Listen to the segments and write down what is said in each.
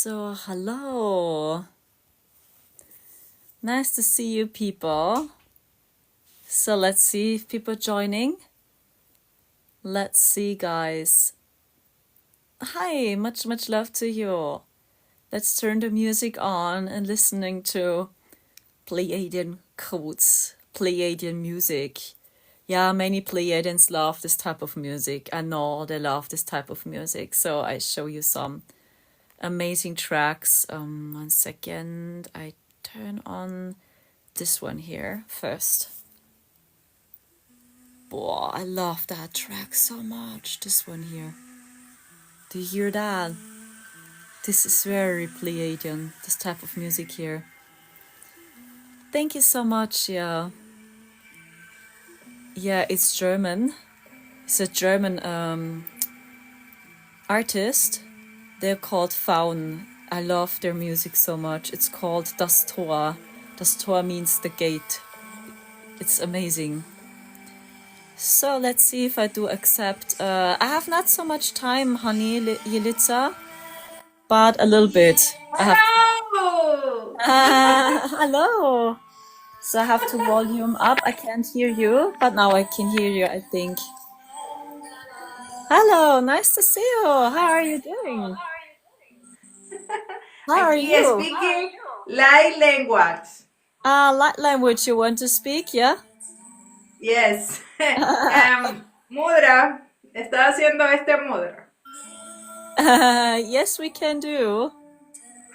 So, hello. Nice to see you people. So, let's see if people are joining. Let's see, guys. Hi, much love to you. Let's turn the music on and listening to Pleiadian quotes, Pleiadian music. Yeah, many Pleiadians love this type of music. I know they love this type of music. So I show you some amazing tracks. 1 second. I turn on this one here first. Boah, I love that track so much. This one here. Do you hear that? This is very Pleiadian, this type of music here. Thank you so much, yeah. Yeah, it's German. It's a German artist. They're called Faun. I love their music so much. It's called Das Tor. Das Tor means the gate. It's amazing. So let's see if I do accept. I have not so much time, honey, Yelitza, but a little bit. Hello! Hello. So I have to volume up. I can't hear you, but now I can hear you, I think. Hello, nice to see you. How are you doing? How are Aquí you? speaking light language. Light language you want to speak, yeah? Yes. Mudra. ¿Está haciendo este mudra? Yes, we can do.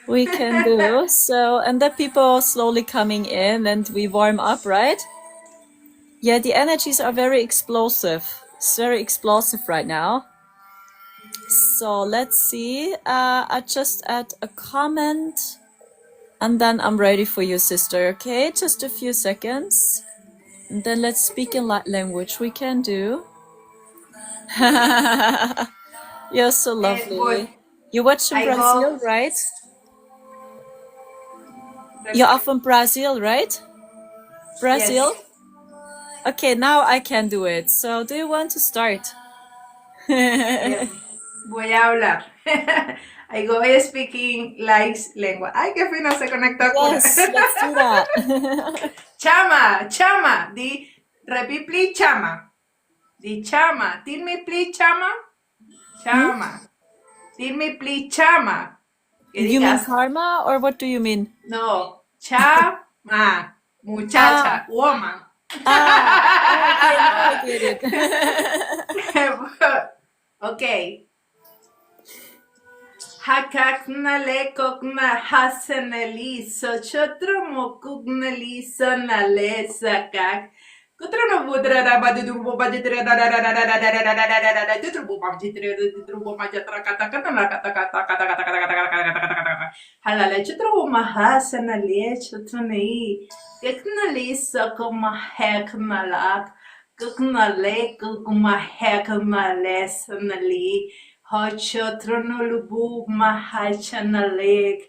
We can do. So, and the people slowly coming in and we warm up, right? Yeah, the energies are very explosive. It's very explosive right now. So let's see. I just add a comment and then I'm ready for you, sister. Okay, just a few seconds. And then let's speak in light language. We can do. You're so lovely. You watch from Brazil, right? You are from Brazil, right? Brazil? Yes. Okay, now I can do it. So, do you want to start? Yes. Voy a hablar. I go speaking light language. Ay, qué fino se conectó. Yes, let's do that. Chama. Repeat please, chama. Chama. Tell me please, chama. Chama. Tell me please, chama. You mean karma or what do you mean? No, chama, muchacha, woman. Okay, now I get it. Okay. Hakaknale kokna haseneli sochotromo kugneli sonale sakak. Kutrono budra rabadi durbo baditra durbo baditra durbo majatra kata halala chutro mahasana le chutroni eknali sakoma heknalak kuknale kukuma heknale sanali hachotronolubu mahachanalek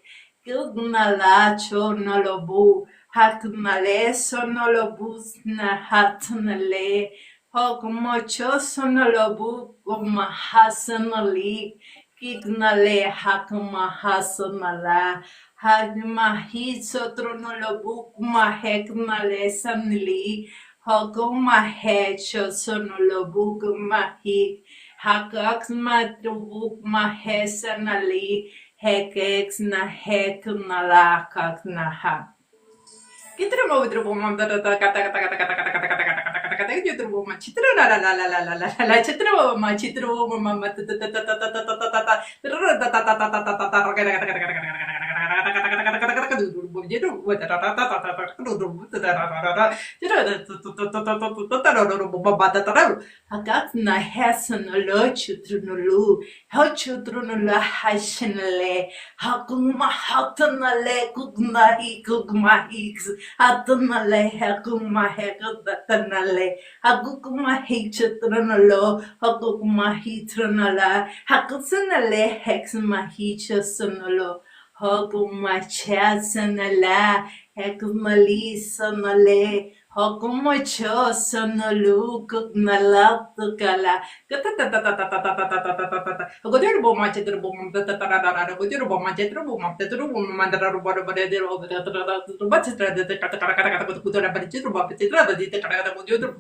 kugnala chonolubu haknale sonolobus na hatnale hokmocho sonolobu kumahasanali kignale hakmahasanala hagmahi sotronolobu kumaheknale sanli hokumahecho sonolobu kumahik hakaksmatrubu mahesanali hekex na heknala kaknaha. Kita mau terus mau kata you terus mau citra la citra mau citra mama Hagat na hesan lo chutrunulu how chutrunula hashanale hakuma hatanale kugmahi kugmahix hatanale hakuma hekatanale hakukumahi chutrunalo hakukumahi trunala hakusanale hexmahi chusunalo Hoguma chasanala, hekumali sanale, Hokumochoso no lukuk na lato kala. Godir bo mache der bo mam tata tara godir bo mache der bo mam tata bo mandara ro bora bora der bo but tra de kata kata kata kata godir ba chitro ba chitra ba de kata kata godir.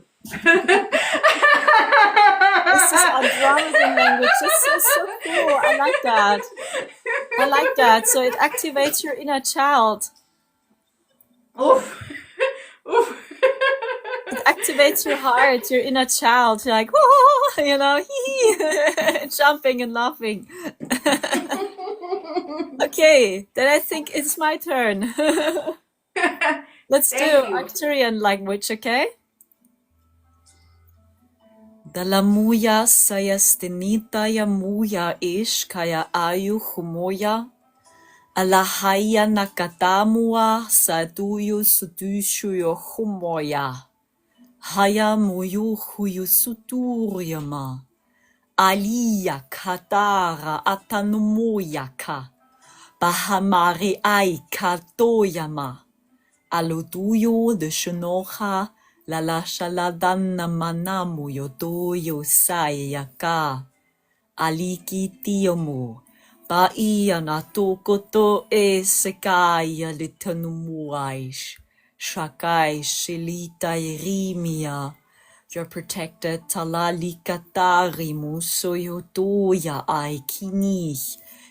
This is Andromedan language. This is so cool. I like that. I like that. So it activates your inner child. Oof. Oof. It activates your heart, your inner child. You're like, oh, you know, jumping and laughing. Okay, then I think it's my turn. Let's do Arcturian language, okay? Dalamuya sayastinita ya muya ish kaya ayu humoya. Alahaya nakatamua saduyu sudushuyo humoya. Haya muyu huyu suturyama. Aliya katara atanumuyaka. Bahamari ai katoyama. Aluduyo de shenoha. Lala shaladana manamu yodoyo sayaka. Aliki tiomu. Baia na tokoto e sekaya litanumuaish. Shakai shilita irimia. You're protected talalikatari musoyotoya aikini.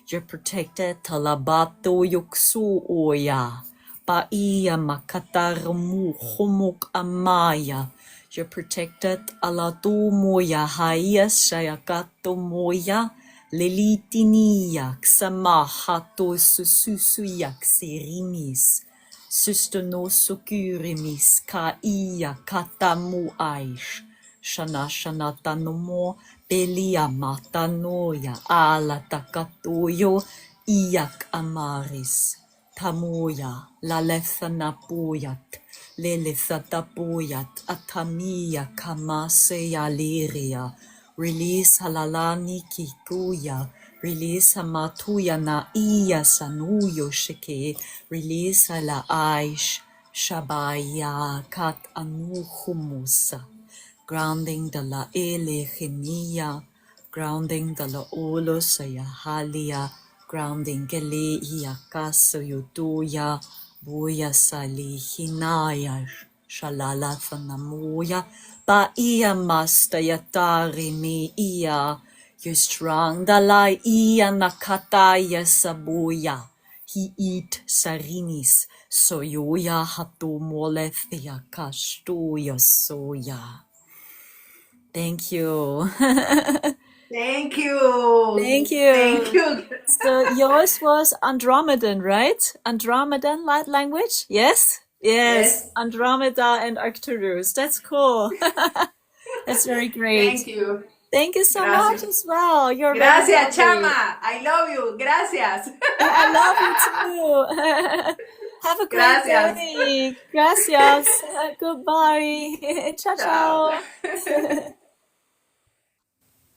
You're protected talabato yoksu oya. Baia makataramu homok amaya. You're protected aladomoya haya shayakato moya. Lelitiniyak samahato sususuyak sirimis. Sustonosokurimis ka iya katamu aish. Shana shana tanomo belia matanoya ala takatoyo iyak amaris. Tamoya lalethanapoyat lelethatapoyat atamiya kamaseya liria. Release halalani kikuya. Release hamatuya na iya sanuyo shike. Release hala aish shabaya kat anuhumusa. Grounding the la elehenia. Grounding the la olo sayahalia. Grounding gele iyakaso yutuya. Buya sali hinaya. Shalala fanamuya. Ba iya masta yatari mi iya. You're strong dalai iya nakataya sabuya. He eat sarinis. Soyoya hatu molethia kastuya soya. Thank you. Thank you. Thank you. Thank you. So yours was Andromedan, right? Andromedan light language? Yes? Yes. Andromeda and Arcturus. That's cool. That's very great. Thank you. Thank you so much as well. You're very Gracias, lovely. Chama. I love you. Gracias. I love you too. Have a great day. Gracias. Goodbye. Ciao, ciao.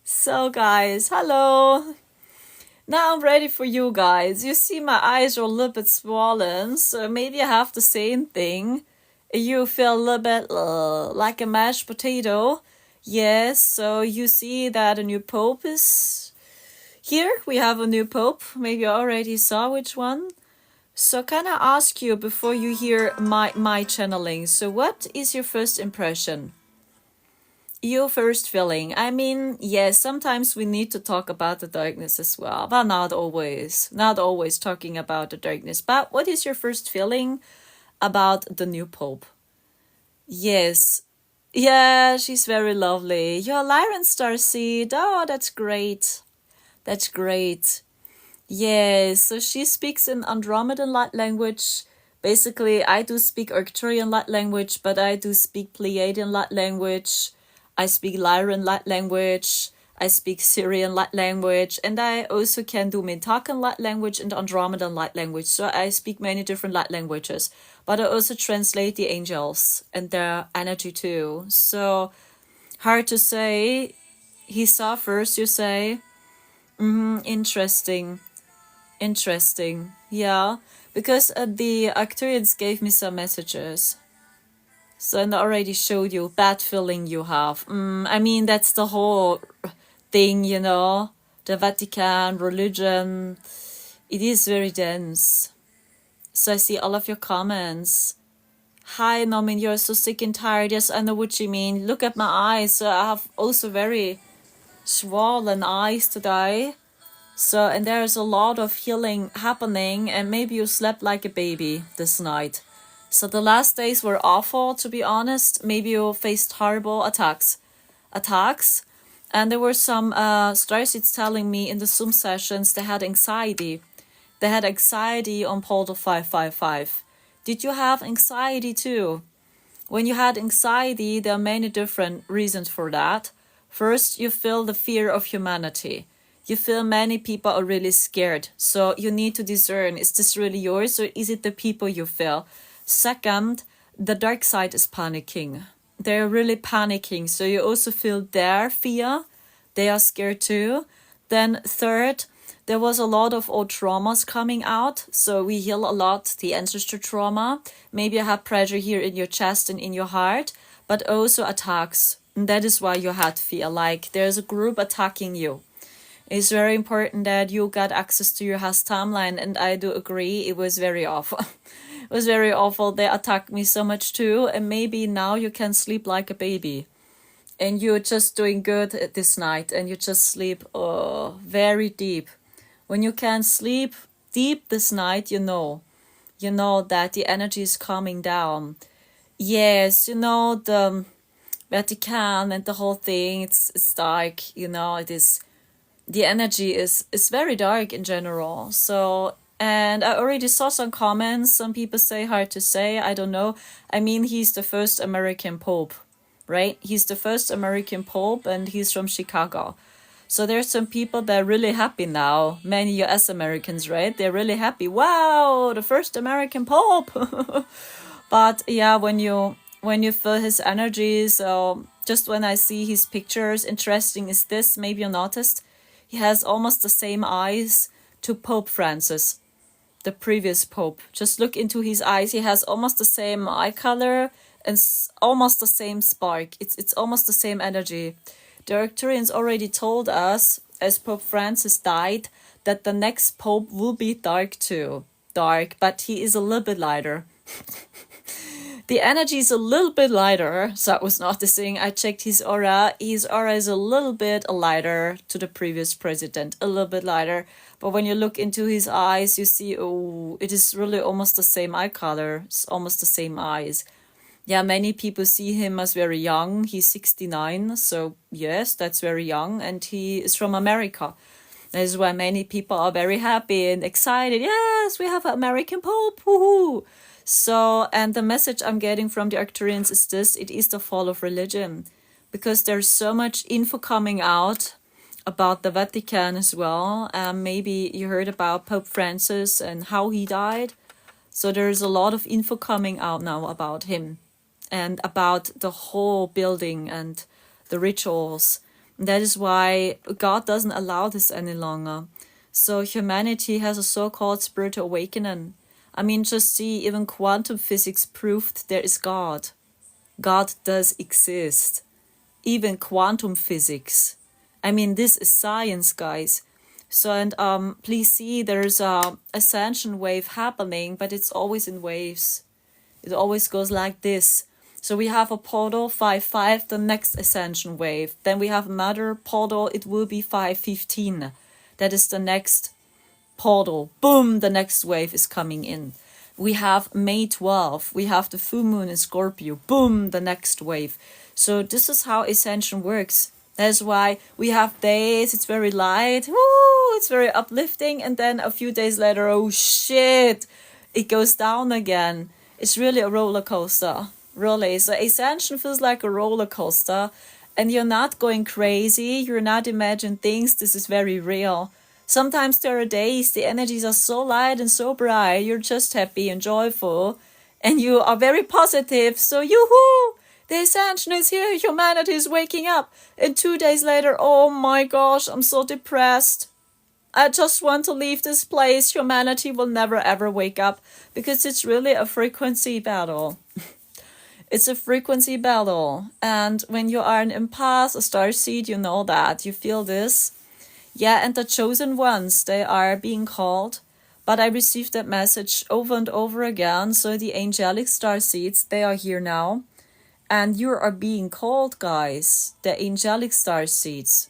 So guys, hello. Now I'm ready for you guys. You see my eyes are a little bit swollen, so maybe I have the same thing. You feel a little bit like a mashed potato. Yes, so you see that a new pope is here. We have a new pope. Maybe you already saw which one. So can I ask you before you hear my channeling, so what is your first impression? Your first feeling? I mean, yes, sometimes we need to talk about the darkness as well, but not always. Not always talking about the darkness. But what is your first feeling about the new pope? Yes. Yeah, she's very lovely. You're Lyran Starseed. Oh, that's great. That's great. Yes, so she speaks in Andromedan light language. Basically, I do speak Arcturian light language, but I do speak Pleiadian light language. I speak Lyran light language. I speak Syrian light language. And I also can do Mintakan light language and Andromedan light language. So I speak many different light languages. But I also translate the angels and their energy too. So hard to say. He saw first, you say. Interesting. Yeah. Because the Arcturians gave me some messages. So, and I already showed you bad feeling you have. I mean, that's the whole thing, you know. The Vatican, religion, it is very dense. So I see all of your comments. Hi, Nomin, you're so sick and tired. Yes, I know what you mean. Look at my eyes. So I have also very swollen eyes today. So, and there's a lot of healing happening, and maybe you slept like a baby this night. So the last days were awful, to be honest. Maybe you faced horrible attacks. And there were some Starseeds telling me in the Zoom sessions they had anxiety. They had anxiety on portal 555. Did you have anxiety too? When you had anxiety, there are many different reasons for that. First, you feel the fear of humanity. You feel many people are really scared. So you need to discern, is this really yours or is it the people you feel? Second, the dark side is panicking. They're really panicking. So you also feel their fear. They are scared too. Then third, there was a lot of old traumas coming out. So we heal a lot the ancestor trauma. Maybe you have pressure here in your chest and in your heart, but also attacks. And that is why you had fear. Like there's a group attacking you. It's very important that you got access to your house timeline. And I do agree, it was very awful. It was very awful. They attacked me so much too. And maybe now you can sleep like a baby. And you're just doing good this night. And you just sleep very deep. When you can sleep deep this night, you know that the energy is calming down. Yes, you know, the Vatican and the whole thing, it's dark, you know, it is, the energy is very dark in general. So, and I already saw some comments. Some people say hard to say, I don't know. I mean, he's the first American Pope, right? He's the first American Pope and he's from Chicago. So there's some people that are really happy now. Many US Americans, right? They're really happy. Wow, the first American Pope. But yeah, when you feel his energy, so just when I see his pictures, interesting is this, maybe you noticed, he has almost the same eyes to Pope Francis, the previous Pope. Just look into his eyes. He has almost the same eye color and almost the same spark. It's almost the same energy. The Arcturians already told us, as Pope Francis died, that the next Pope will be dark too. Dark, but he is a little bit lighter. The energy is a little bit lighter, so I was noticing. I checked his aura. His aura is a little bit lighter to the previous president, a little bit lighter. But when you look into his eyes, you see, oh, it is really almost the same eye color. It's almost the same eyes. Yeah, many people see him as very young. He's 69, so yes, that's very young. And he is from America. That is why many people are very happy and excited. Yes, we have an American Pope. Woohoo! So, and the message I'm getting from the Arcturians is this: it is the fall of religion, because there's so much info coming out about the Vatican as well. Maybe you heard about Pope Francis and how he died. So there's a lot of info coming out now about him and about the whole building and the rituals. And that is why God doesn't allow this any longer. So humanity has a so-called spiritual awakening. I mean, just see, even quantum physics proved there is God. God does exist. Even quantum physics. I mean, this is science, guys. So, and please see, there's a ascension wave happening, but it's always in waves. It always goes like this. So we have a portal 5-5, the next ascension wave. Then we have another portal, it will be 5-15. That is the next portal. Boom, the next wave is coming in. We have May 12. We have the full moon in Scorpio. Boom, the next wave. So this is how Ascension works. That's why we have days, it's very light. Woo, it's very uplifting. And then a few days later, oh shit, it goes down again. It's really a roller coaster. Really. So Ascension feels like a roller coaster. And you're not going crazy. You're not imagining things. This is very real. Sometimes there are days the energies are so light and so bright, you're just happy and joyful, and you are very positive. So, yoo-hoo! The Ascension is here, humanity is waking up. And 2 days later, oh my gosh, I'm so depressed. I just want to leave this place. Humanity will never ever wake up, because it's really a frequency battle. It's a frequency battle. And when you are an empath, a starseed, you know that. You feel this. Yeah, and the chosen ones, they are being called. But I received that message over and over again. So the angelic starseeds, they are here now. And you are being called, guys. The angelic starseeds.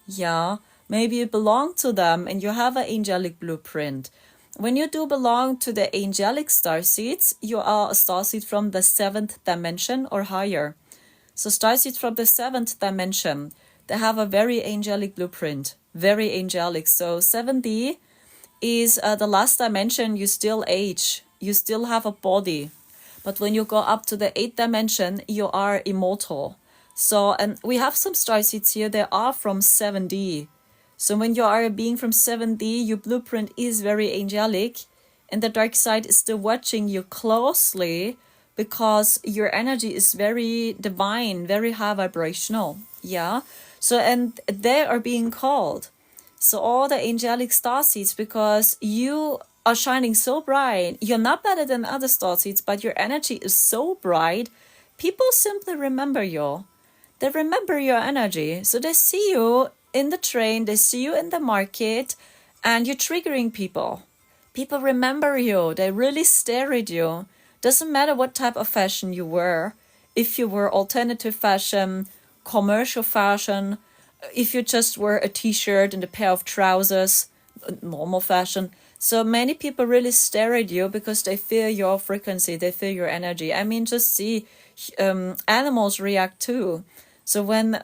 Yeah, maybe you belong to them and you have an angelic blueprint. When you do belong to the angelic starseeds, you are a starseed from the 7th dimension or higher. So starseeds from the 7th dimension, they have a very angelic blueprint, very angelic. So 7D is the last dimension. You still age, you still have a body. But when you go up to the 8th dimension, you are immortal. So, and we have some starseeds here, they are from 7D. So when you are a being from 7D, your blueprint is very angelic, and the dark side is still watching you closely because your energy is very divine, very high vibrational. Yeah. So, and they are being called. So all the angelic starseeds, because you are shining so bright, you're not better than other starseeds, but your energy is so bright, people simply remember you. They remember your energy. So they see you in the train, they see you in the market, and you're triggering people. People remember you. They really stare at you. Doesn't matter what type of fashion you wear. If you wear alternative fashion, commercial fashion, if you just wear a t-shirt and a pair of trousers, normal fashion. So many people really stare at you because they feel your frequency, they feel your energy. I mean, just see, animals react too. So when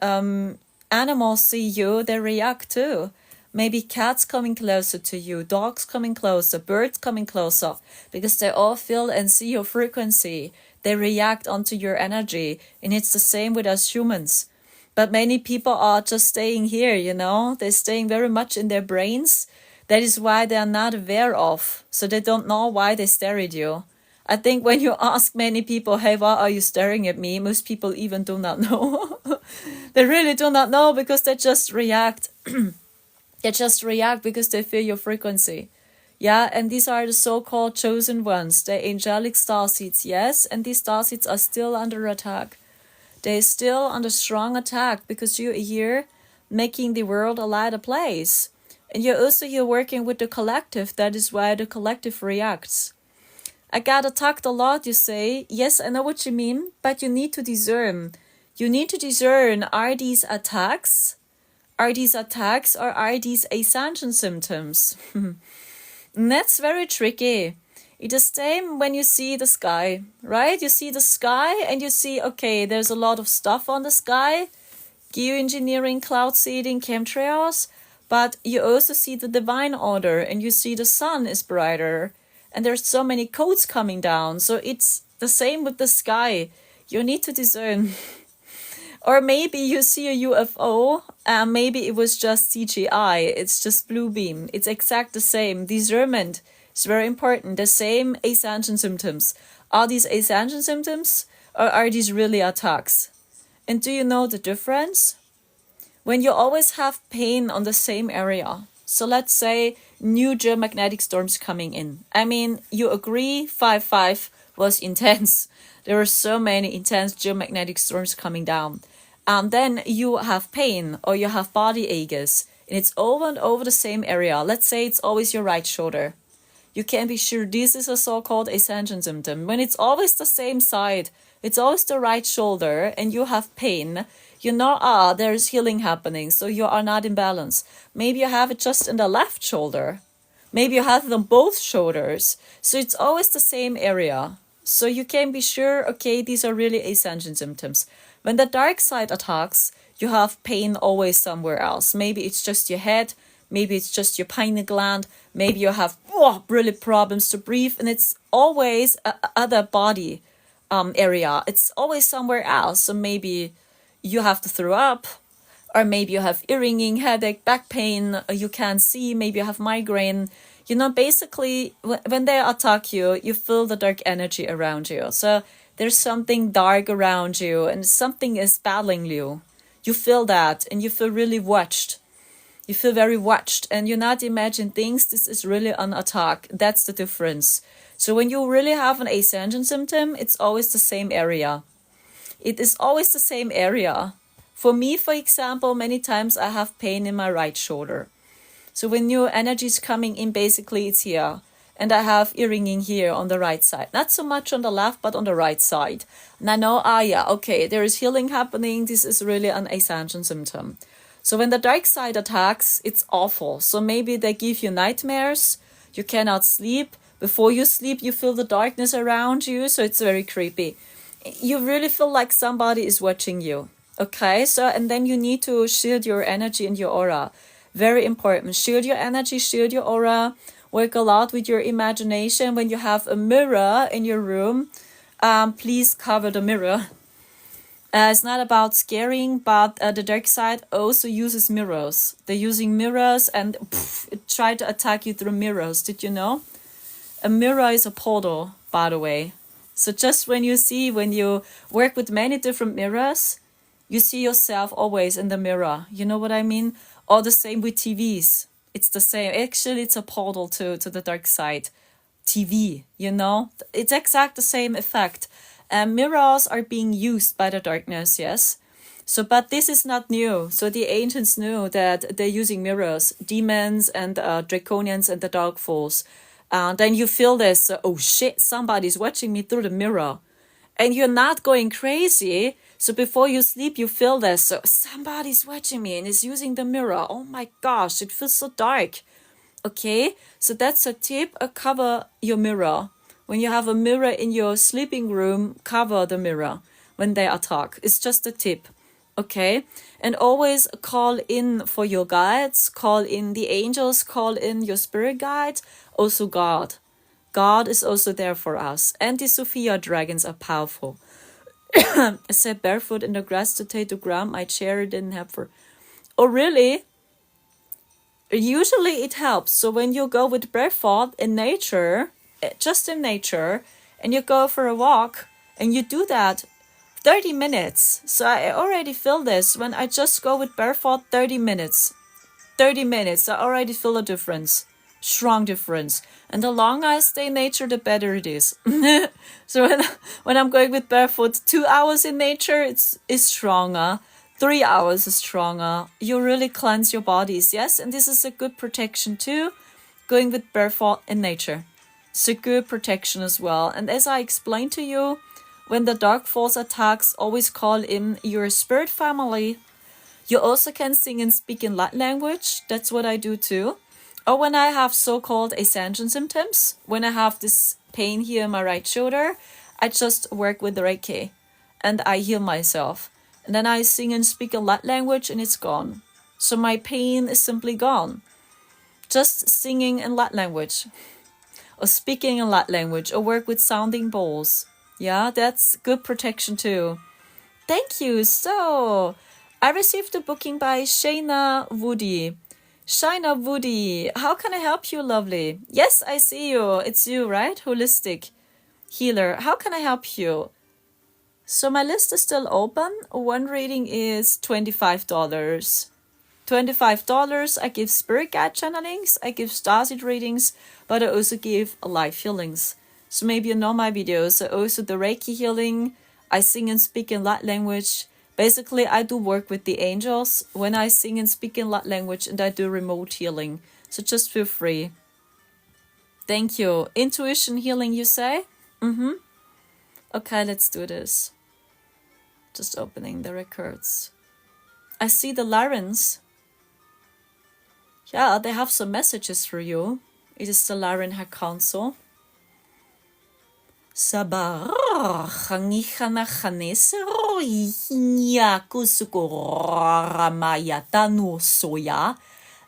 animals see you, they react too. Maybe cats coming closer to you, dogs coming closer, birds coming closer, because they all feel and see your frequency. They react onto your energy. And it's the same with us humans. But many people are just staying here, you know. They're staying very much in their brains. That is why they are not aware of. So they don't know why they stare at you. I think when you ask many people, hey, why are you staring at me? Most people even do not know. They really do not know because they just react. They just react because they feel your frequency. Yeah, and these are the so-called chosen ones, the angelic starseeds, yes, and these starseeds are still under attack. They're still under strong attack because you're here making the world a lighter place. And you're also here working with the collective. That is why the collective reacts. I got attacked a lot, you say. Yes, I know what you mean, but you need to discern. You need to discern, are these attacks? Are these attacks or are these Ascension symptoms? And that's very tricky. It's the same when you see the sky, right? You see the sky and you see, okay, there's a lot of stuff on the sky, geoengineering, cloud seeding, chemtrails, but you also see the divine order and you see the sun is brighter and there's so many codes coming down. So it's the same with the sky. You need to discern. Or maybe you see a UFO and maybe it was just CGI. It's just blue beam. It's exact the same. Discernment is very important. The same Ascension symptoms. Are these Ascension symptoms or are these really attacks? And do you know the difference? When you always have pain on the same area. So let's say new geomagnetic storms coming in. I mean, you agree 5.5 was intense. There were so many intense geomagnetic storms coming down. And then you have pain or you have body aches. And it's over and over the same area. Let's say it's always your right shoulder. You can be sure this is a so-called Ascension symptom. When it's always the same side, it's always the right shoulder and you have pain, you know, there's healing happening, so you are not in balance. Maybe you have it just in the left shoulder. Maybe you have it on both shoulders. So it's always the same area. So you can be sure, okay, these are really Ascension symptoms. When the dark side attacks, you have pain always somewhere else. Maybe it's just your head. Maybe it's just your pineal gland. Maybe you have really problems to breathe. And it's always other body area. It's always somewhere else. So maybe you have to throw up. Or maybe you have ear ringing, headache, back pain. You can't see. Maybe you have migraine. You know, basically, when they attack you, you feel the dark energy around you. So there's something dark around you and something is battling you. You feel that and you feel really watched. You feel very watched and you not imagine things. This is really an attack. That's the difference. So when you really have an Ascension symptom, it's always the same area. It is always the same area. For me, for example, many times I have pain in my right shoulder. So when new energy is coming in, basically it's here. And I have ear-ringing here on the right side. Not so much on the left, but on the right side. And I know, okay, there is healing happening. This is really an Ascension symptom. So when the dark side attacks, it's awful. So maybe they give you nightmares. You cannot sleep. Before you sleep, you feel the darkness around you. So it's very creepy. You really feel like somebody is watching you. Okay, so and then you need to shield your energy and your aura. Very important. Shield your energy, shield your aura. Work a lot with your imagination. When you have a mirror in your room, please cover the mirror. It's not about scaring, but the dark side also uses mirrors. They're using mirrors and try to attack you through mirrors. Did you know? A mirror is a portal, by the way. So just when you work with many different mirrors, you see yourself always in the mirror. You know what I mean? Or the same with TVs. It's the same. Actually, it's a portal to the dark side. TV, you know? It's exact the same effect. Mirrors are being used by the darkness, yes? So, but this is not new. So the ancients knew that they're using mirrors, demons and draconians and the dark force. Then you feel this, oh shit, somebody's watching me through the mirror. And you're not going crazy. So before you sleep, you feel this. So somebody's watching me and is using the mirror. Oh my gosh, it feels so dark. Okay, so that's a tip. Cover your mirror. When you have a mirror in your sleeping room, cover the mirror when they attack. It's just a tip. Okay, and always call in for your guides. Call in the angels. Call in your spirit guide. Also God. God is also there for us. And the Sophia dragons are powerful. I said barefoot in the grass today to ground my chair didn't help for. Oh, really? Usually it helps. So when you go with barefoot in nature, just in nature, and you go for a walk, and you do that 30 minutes. So I already feel this. When I just go with barefoot 30 minutes, I already feel a difference. Strong difference. And the longer I stay in nature, the better it is. So when I'm going with barefoot, 2 hours in nature, it's stronger. 3 hours is stronger. You really cleanse your bodies, yes? And this is a good protection too, going with barefoot in nature. It's a good protection as well. And as I explained to you, when the dark force attacks, always call in your spirit family. You also can sing and speak in Latin language. That's what I do too. Or when I have so-called Ascension symptoms, when I have this pain here in my right shoulder, I just work with the Reiki and I heal myself. And then I sing and speak a Latin language and it's gone. So my pain is simply gone. Just singing in Latin language or speaking in Latin language or work with sounding bowls. Yeah, that's good protection too. Thank you. So I received a booking by Shayna Woody. Shayna Woody, how can I help you, lovely? Yes, I see you. It's you, right? Holistic healer. How can I help you? So my list is still open. One reading is $25. $25. I give spirit guide channelings. I give Starseed readings, but I also give live healings. So maybe you know my videos. Also the Reiki healing. I sing and speak in Latin language. Basically, I do work with the angels when I sing and speak in Latin language, and I do remote healing. So just feel free. Thank you. Intuition healing, you say? Okay, let's do this. Just opening the records. I see the Larens. Yeah, they have some messages for you. It is the Laren High Council. Sabarangihana Hanesero Yakusukoramaya Tanu Soya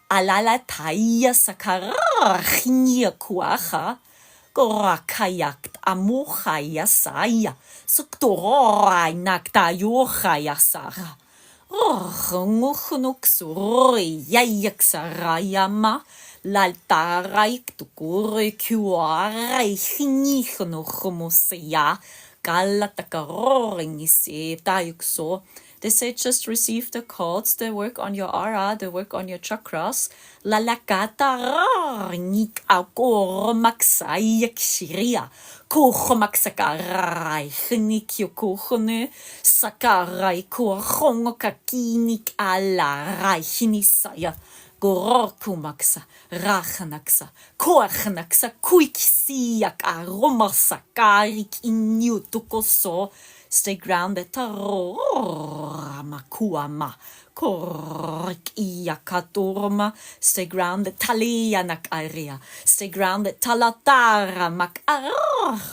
Alala Taya Sakara Kuaha Gorakayak Amuhaya Saya Suktorai Naktayohaya Sara Nguhunuksuri Yayaksarayama L'altarai tukuri kuarai hinichno homosia galatakaroring isi tayukso. They say just receive the codes. They work on your aura. They work on your chakras. Lalakata nik akor maksayak shiria. Kohomaksakarai nikyo kohone sakarai kohongo kakinik alarai hinisaya. Gorokumaksa, rachanaksa, koachanaksa, kuiksiak aromasakarik inyutukoso. Stay grounded, makuama, korik iakatorma. Stay grounded, talianak area. Stay grounded, talatara mak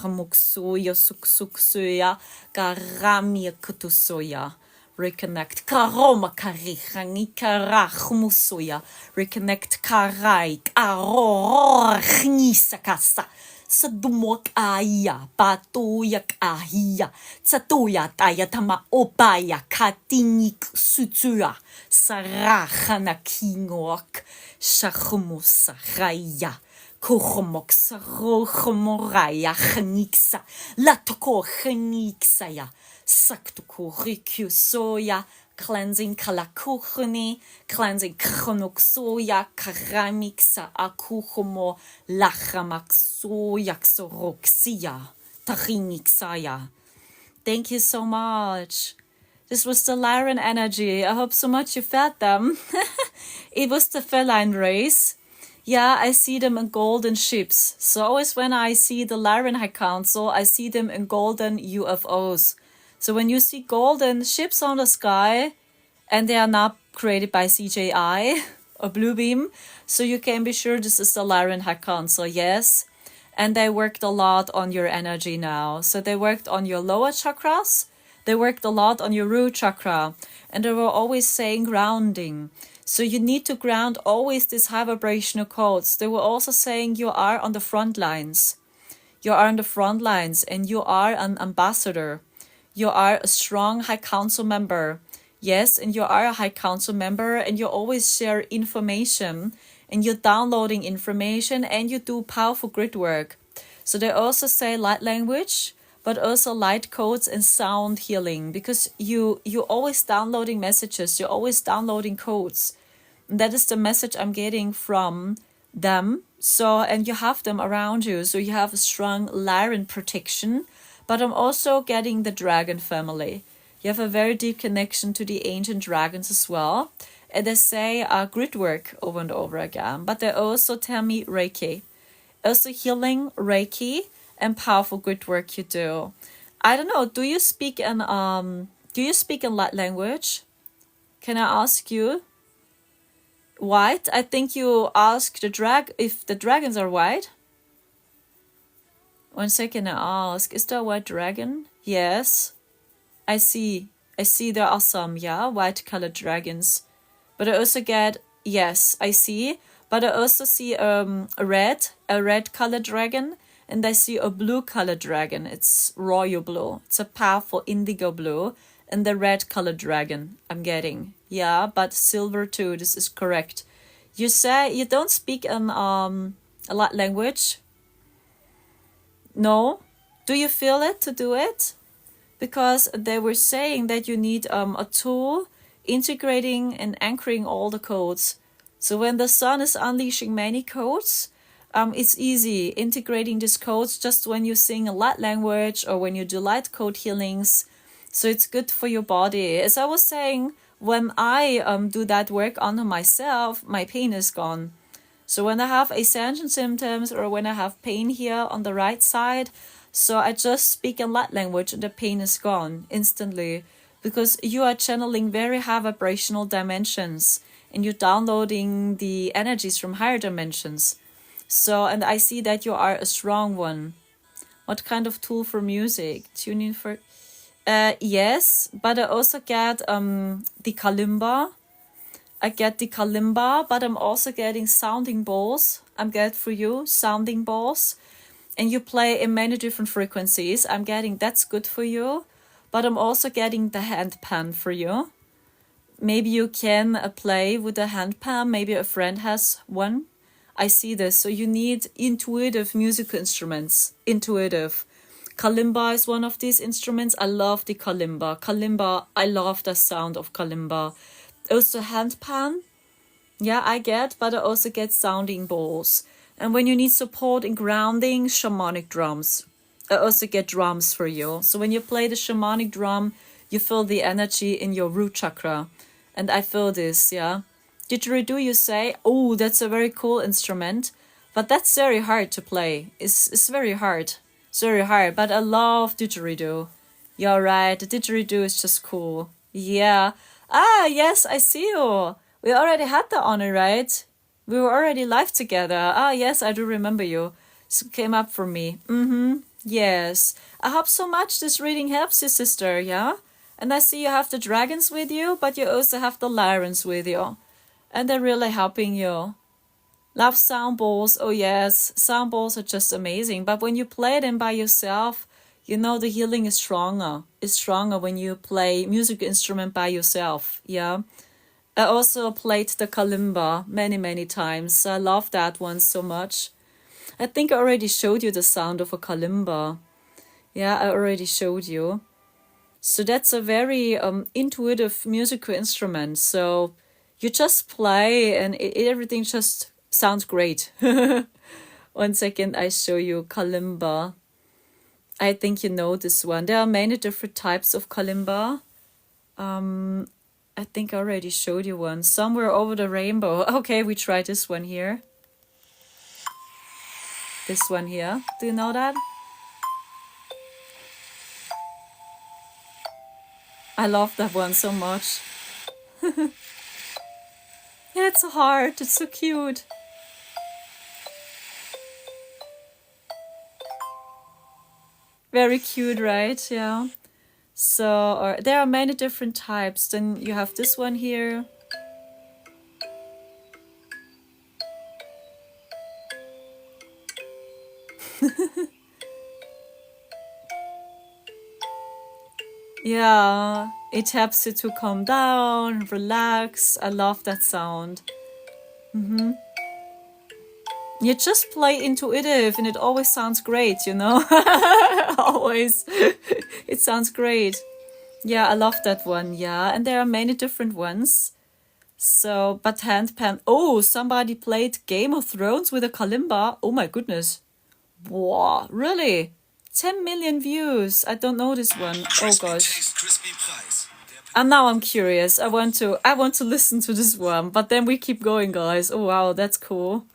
muksuya suksuksuya, garamia kutusoya. Reconnect karoma karichangi karachmusuya. Reconnect karai karornisakasa. Sadumok aya patuyak ahia. Satuya tayatama opaya katinik sutua. Sarachana kingok shachmusa raya. Kohomok sarochomoraya chaniksa. Latoko chaniksaya. Saktuko rikyu soya, cleansing kalakuchuni, cleansing kronoksoya, karamiksa akuhomo, lachamaksoya, xoroxia, tariniksaya. Thank you so much. This was the Lyran energy. I hope so much you felt them. It was the feline race. Yeah, I see them in golden ships. So always when I see the Lyran High Council, I see them in golden UFOs. So when you see golden ships on the sky, and they are not created by CJI or Bluebeam, so you can be sure this is the Lyran High Council, yes. And they worked a lot on your energy now. So they worked on your lower chakras, they worked a lot on your root chakra, and they were always saying grounding. So you need to ground always these high vibrational codes. They were also saying you are on the front lines. You are on the front lines and you are an ambassador. You are a strong High Council member. Yes, and you are a High Council member and you always share information and you're downloading information and you do powerful grid work. So they also say light language, but also light codes and sound healing because you're always downloading messages. You're always downloading codes. And that is the message I'm getting from them. So, and you have them around you. So you have a strong Lyran protection. But I'm also getting the dragon family. You have a very deep connection to the ancient dragons as well. And they say grid work over and over again. But they also tell me Reiki. Also healing, Reiki, and powerful grid work you do. I don't know, do you speak in light language? Can I ask you? White? I think you asked if the dragons are white. 1 second, I ask, is there a white dragon? Yes. I see there are some, yeah, white colored dragons. But I also get, yes, I see. But I also see a red colored dragon. And I see a blue colored dragon. It's royal blue. It's a powerful indigo blue. And the red colored dragon I'm getting. Yeah, but silver too, this is correct. You say you don't speak in a light language? No? Do you feel it to do it? Because they were saying that you need a tool integrating and anchoring all the codes. So when the sun is unleashing many codes, it's easy integrating these codes just when you sing a light language or when you do light code healings. So it's good for your body. As I was saying, when I do that work on myself, my pain is gone. So when I have Ascension symptoms or when I have pain here on the right side, so I just speak in light language and the pain is gone instantly because you are channeling very high vibrational dimensions and you're downloading the energies from higher dimensions. So, and I see that you are a strong one. What kind of tool for music? Tuning for... yes, but I also get the kalimba. I get the kalimba, but I'm also getting sounding balls. I'm getting for you sounding balls. And you play in many different frequencies. I'm getting that's good for you. But I'm also getting the handpan for you. Maybe you can play with the handpan. Maybe a friend has one. I see this. So you need intuitive musical instruments. Intuitive. Kalimba is one of these instruments. I love the kalimba. Kalimba, I love the sound of kalimba. Also handpan. Yeah, I get, but I also get sounding bowls. And when you need support in grounding, shamanic drums. I also get drums for you. So when you play the shamanic drum, you feel the energy in your root chakra. And I feel this, yeah. Didgeridoo, you say, oh, that's a very cool instrument. But that's very hard to play. It's very hard. It's very hard. But I love didgeridoo. You're right. The didgeridoo is just cool. Yeah. Ah, yes, I see you. We already had the honor, right? We were already live together. Ah, yes, I do remember you. It came up for me. Yes. I hope so much this reading helps you, sister, yeah? And I see you have the dragons with you, but you also have the Lyrans with you. And they're really helping you. Love sound bowls. Oh, yes. Sound bowls are just amazing. But when you play them by yourself, you know the healing is stronger. It's stronger when you play musical instrument by yourself, yeah? I also played the kalimba many times. I love that one so much. I think I already showed you the sound of a kalimba. Yeah, I already showed you. So that's a very intuitive musical instrument. So you just play and everything just sounds great. 1 second, I show you kalimba. I think you know this one. There are many different types of kalimba. I think I already showed you one. Somewhere over the rainbow. Okay, we try this one here. This one here. Do you know that? I love that one so much. Yeah, it's so hard. It's so cute. Very cute, right? Yeah. So there are many different types. Then you have this one here. Yeah, it helps you to calm down, relax. I love that sound. You just play intuitive and it always sounds great, you know? Always. It sounds great. Yeah, I love that one, yeah. And there are many different ones. So, but handpan. Oh, somebody played Game of Thrones with a kalimba. Oh my goodness. Wow, really? 10 million views. I don't know this one. Oh gosh. And now I'm curious. I want to listen to this one. But then we keep going, guys. Oh wow, that's cool.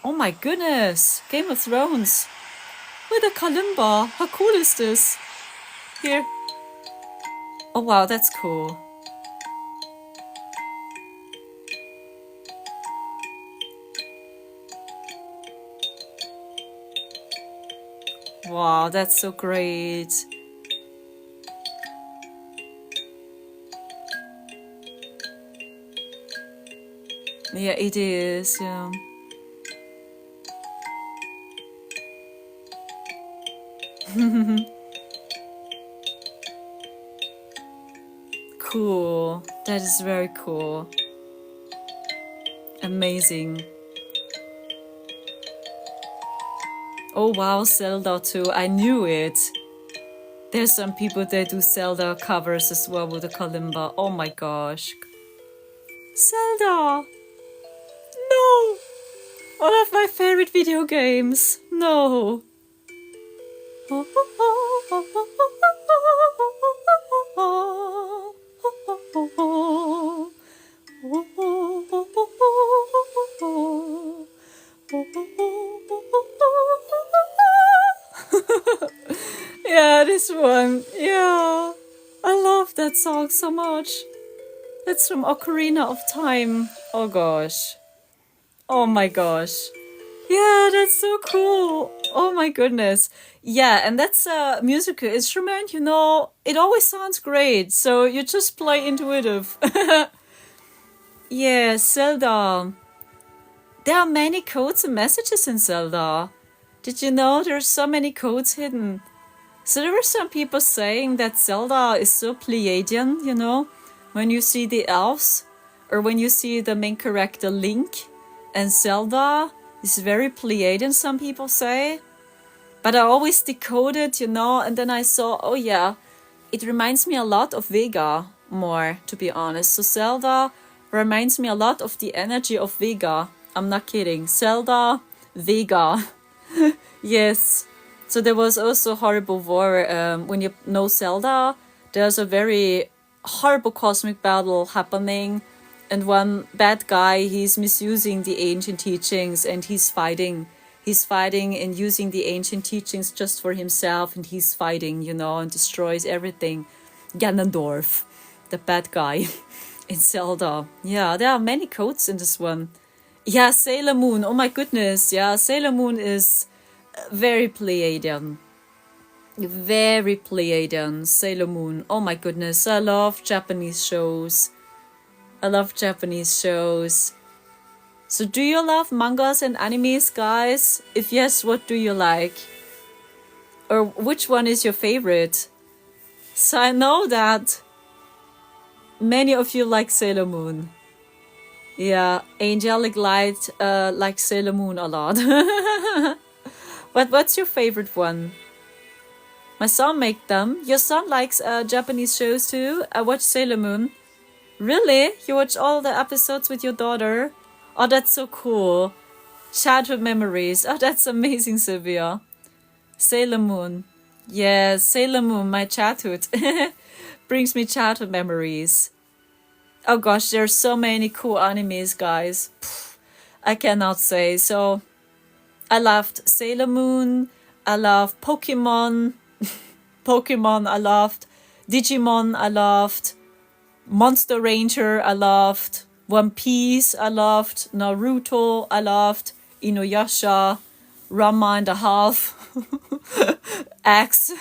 Oh my goodness. Game of Thrones. With a kalimba. How cool is this? Here. Oh wow, that's cool. Wow, that's so great. Yeah, it is, yeah. Cool. That is very cool. Amazing. Oh wow, Zelda too. I knew it. There's some people that do Zelda covers as well with the kalimba. Oh my gosh. Zelda! No! One of my favorite video games. No. Yeah, this one. Yeah. I love that song so much. That's from Ocarina of Time. Oh gosh. Oh my gosh. Yeah, that's so cool. Oh my goodness. Yeah, and that's a musical instrument, you know, it always sounds great. So you just play intuitive. Yeah, Zelda. There are many codes and messages in Zelda. Did you know there's so many codes hidden? So there were some people saying that Zelda is so Pleiadian, you know, when you see the elves or when you see the main character Link and Zelda is very Pleiadian, some people say. But I always decoded, and then I saw, oh yeah, it reminds me a lot of Vega more, to be honest. So Zelda reminds me a lot of the energy of Vega. I'm not kidding. Zelda, Vega. Yes. So there was also horrible war. When you know Zelda, there's a very horrible cosmic battle happening, and one bad guy, he's misusing the ancient teachings, and he's fighting and using the ancient teachings just for himself, and he's fighting, and destroys everything. Ganondorf, the bad guy in Zelda. Yeah, there are many codes in this one. Yeah, Sailor Moon, oh my goodness. Yeah, Sailor Moon is very Pleiadian. Very Pleiadian, Sailor Moon. Oh my goodness, I love Japanese shows. So do you love mangas and animes, guys? If yes, what do you like? Or which one is your favorite? So I know that many of you like Sailor Moon. Yeah, Angelic Light likes Sailor Moon a lot. But what's your favorite one? My son make them. Your son likes Japanese shows too. I watch Sailor Moon. Really? You watch all the episodes with your daughter? Oh, that's so cool. Childhood memories. Oh, that's amazing, Sylvia. Sailor Moon. Yes, Sailor Moon, my childhood. Brings me childhood memories. Oh gosh, there's so many cool animes, guys. I cannot say. So, I loved Sailor Moon. I loved Pokemon. I loved Digimon. I loved Monster Ranger. I loved One Piece. I loved Naruto. I loved Inuyasha. Ranma and a Half. X.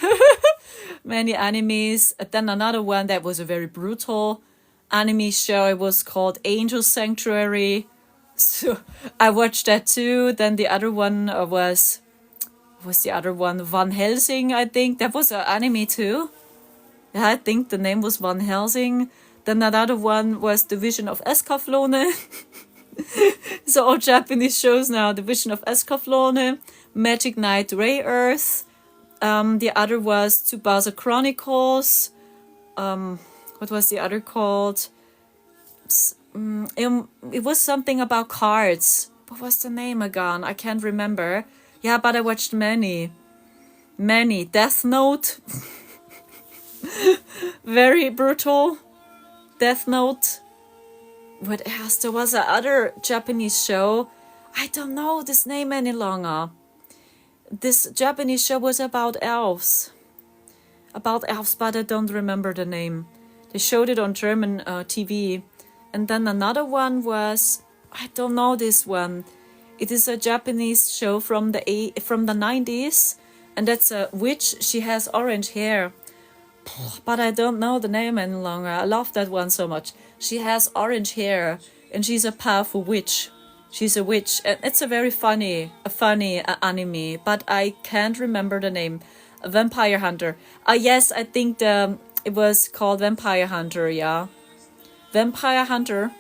Many animes. And then another one that was a very brutal anime show. It was called Angel Sanctuary. So I watched that too. Then the other one was the other one? Van Helsing, I think. That was an anime too. Yeah, I think the name was Van Helsing. Then another one was The Vision of Escaflowne. So all Japanese shows now. The Vision of Escaflowne, Magic Knight Ray Earth. The other was Tsubasa Chronicles. What was the other called? It was something about cards. What was the name again? I can't remember. Yeah, but I watched many. Death Note. Very brutal. Death Note. What else? There was another Japanese show. I don't know this name any longer. This Japanese show was about elves. But I don't remember the name. They showed it on German TV. And then another one was, I don't know this one. It is a Japanese show from the 90s, and that's a witch. She has orange hair, but I don't know the name any longer. I love that one so much. She has orange hair, and she's a powerful witch. She's a witch, and it's a very funny anime, but I can't remember the name. Vampire Hunter. Yes, I think it was called Vampire Hunter. Yeah, Vampire Hunter.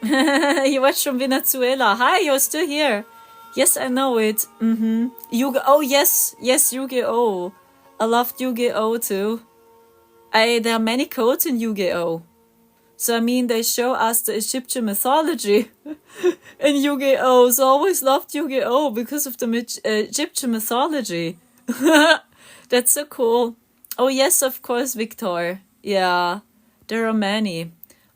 You watched from Venezuela. Hi, you're still here. Yes, I know it. Yu-Gi-Oh! Oh, yes, Yu-Gi-Oh! I loved Yu-Gi-Oh! Too. There are many codes in Yu-Gi-Oh! So, I mean, they show us the Egyptian mythology in Yu-Gi-Oh! So, I always loved Yu-Gi-Oh! Because of the Egyptian mythology. That's so cool. Oh, yes, of course, Victor. Yeah, there are many.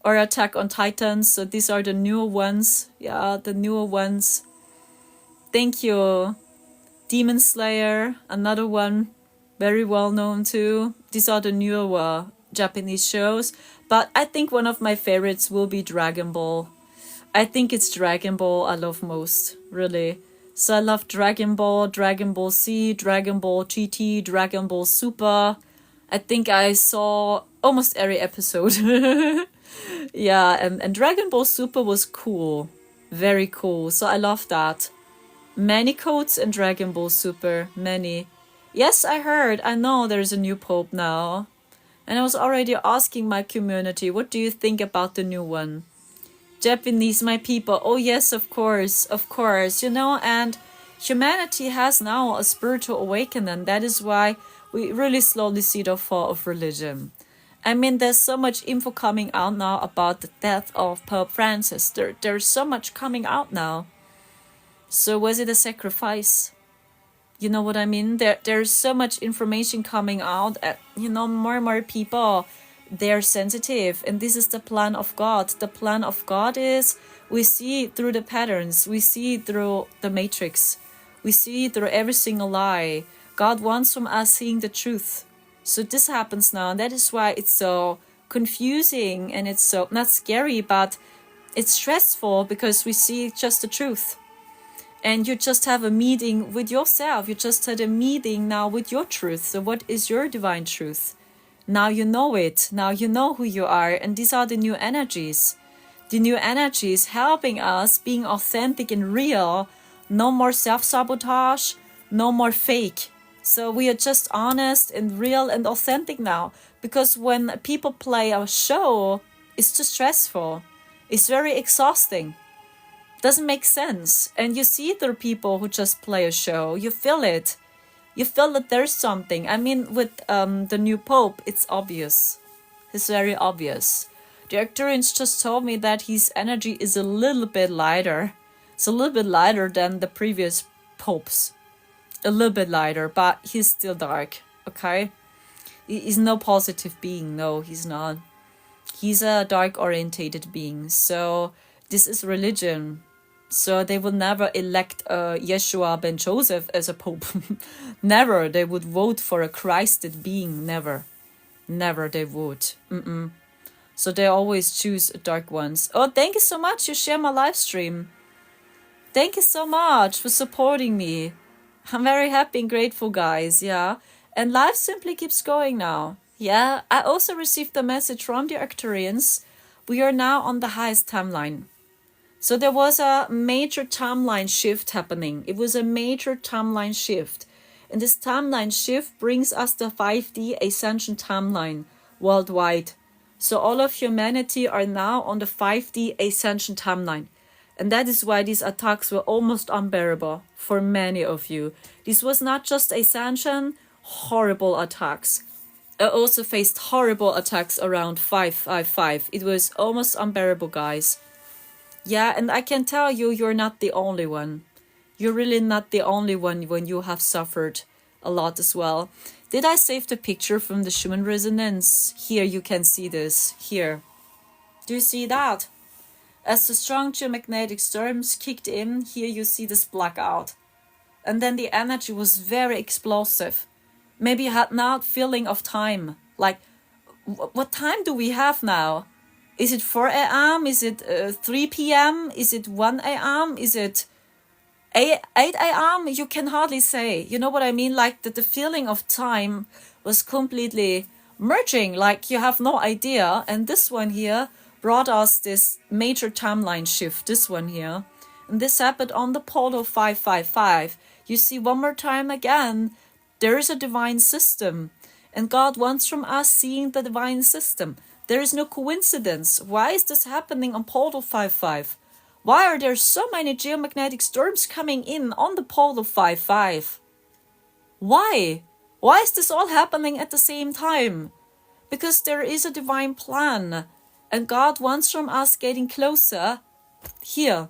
Or Attack on Titans. So these are the newer ones. Yeah, the newer ones. Thank you. Demon Slayer, another one. Very well known too. These are the newer Japanese shows. But I think one of my favorites will be Dragon Ball. I think it's Dragon Ball I love most, really. So I love Dragon Ball, Dragon Ball Z, Dragon Ball GT, Dragon Ball Super. I think I saw almost every episode. Yeah, and Dragon Ball Super was cool. Very cool. So I love that. Many codes in Dragon Ball Super. Many. Yes, I heard. I know there's a new pope now. And I was already asking my community, what do you think about the new one? Japanese, my people. Oh, yes, of course. And Humanity has now a spiritual awakening. That is why we really slowly see the fall of religion. I mean, there's so much info coming out now about the death of Pope Francis. There's so much coming out now. So was it a sacrifice? You know what I mean? There's so much information coming out. More and more people, they're sensitive. And this is the plan of God. The plan of God is we see through the patterns. We see through the matrix. We see through every single lie. God wants from us seeing the truth. So this happens now, and that is why it's so confusing, and it's so not scary, but it's stressful, because we see just the truth. And you just have a meeting with yourself. You just had a meeting now with your truth. So what is your divine truth? Now you know it. Now you know who you are. And these are the new energies. The new energies helping us being authentic and real. No more self-sabotage. No more fake. So we are just honest and real and authentic now. Because when people play a show, it's too stressful. It's very exhausting. Doesn't make sense. And you see through people who just play a show. You feel it. You feel that there's something. I mean, with the new Pope, it's obvious. It's very obvious. The Arcturians just told me that his energy is a little bit lighter. It's a little bit lighter than the previous popes. A little bit lighter, but he's still dark. Okay? He's no positive being. No, he's not. He's a dark-orientated being. So this is religion. So they would never elect Yeshua ben Joseph as a pope. Never. They would vote for a Christed being. Never. Never they would. So they always choose dark ones. Oh, thank you so much. You share my live stream. Thank you so much for supporting me. I'm very happy and grateful, guys. Yeah. And life simply keeps going now. Yeah. I also received a message from the Arcturians. We are now on the highest timeline. So there was a major timeline shift happening. It was a major timeline shift. And this timeline shift brings us the 5D Ascension timeline worldwide. So all of humanity are now on the 5D Ascension timeline. And that is why these attacks were almost unbearable for many of you. This was not just Ascension, horrible attacks. I also faced horrible attacks around 555. It was almost unbearable, guys. Yeah, and I can tell you, you're not the only one. You're really not the only one when you have suffered a lot as well. Did I save the picture from the Schumann resonance? Here you can see this. Here. Do you see that? As the strong geomagnetic storms kicked in, here you see this blackout. And then the energy was very explosive. Maybe you had not feeling of time. Like, what time do we have now? Is it 4 a.m.? Is it 3 p.m.? Is it 1 a.m.? Is it 8 a.m.? You can hardly say. You know what I mean? Like the feeling of time was completely merging. Like you have no idea. And this one here brought us this major timeline shift. This one here. And this happened on the pole of 555. You see one more time again. There is a divine system. And God wants from us seeing the divine system. There is no coincidence. Why is this happening on Portal 55? Why are there so many geomagnetic storms coming in on the Portal 55? Why? Why is this all happening at the same time? Because there is a divine plan. And God wants from us getting closer here.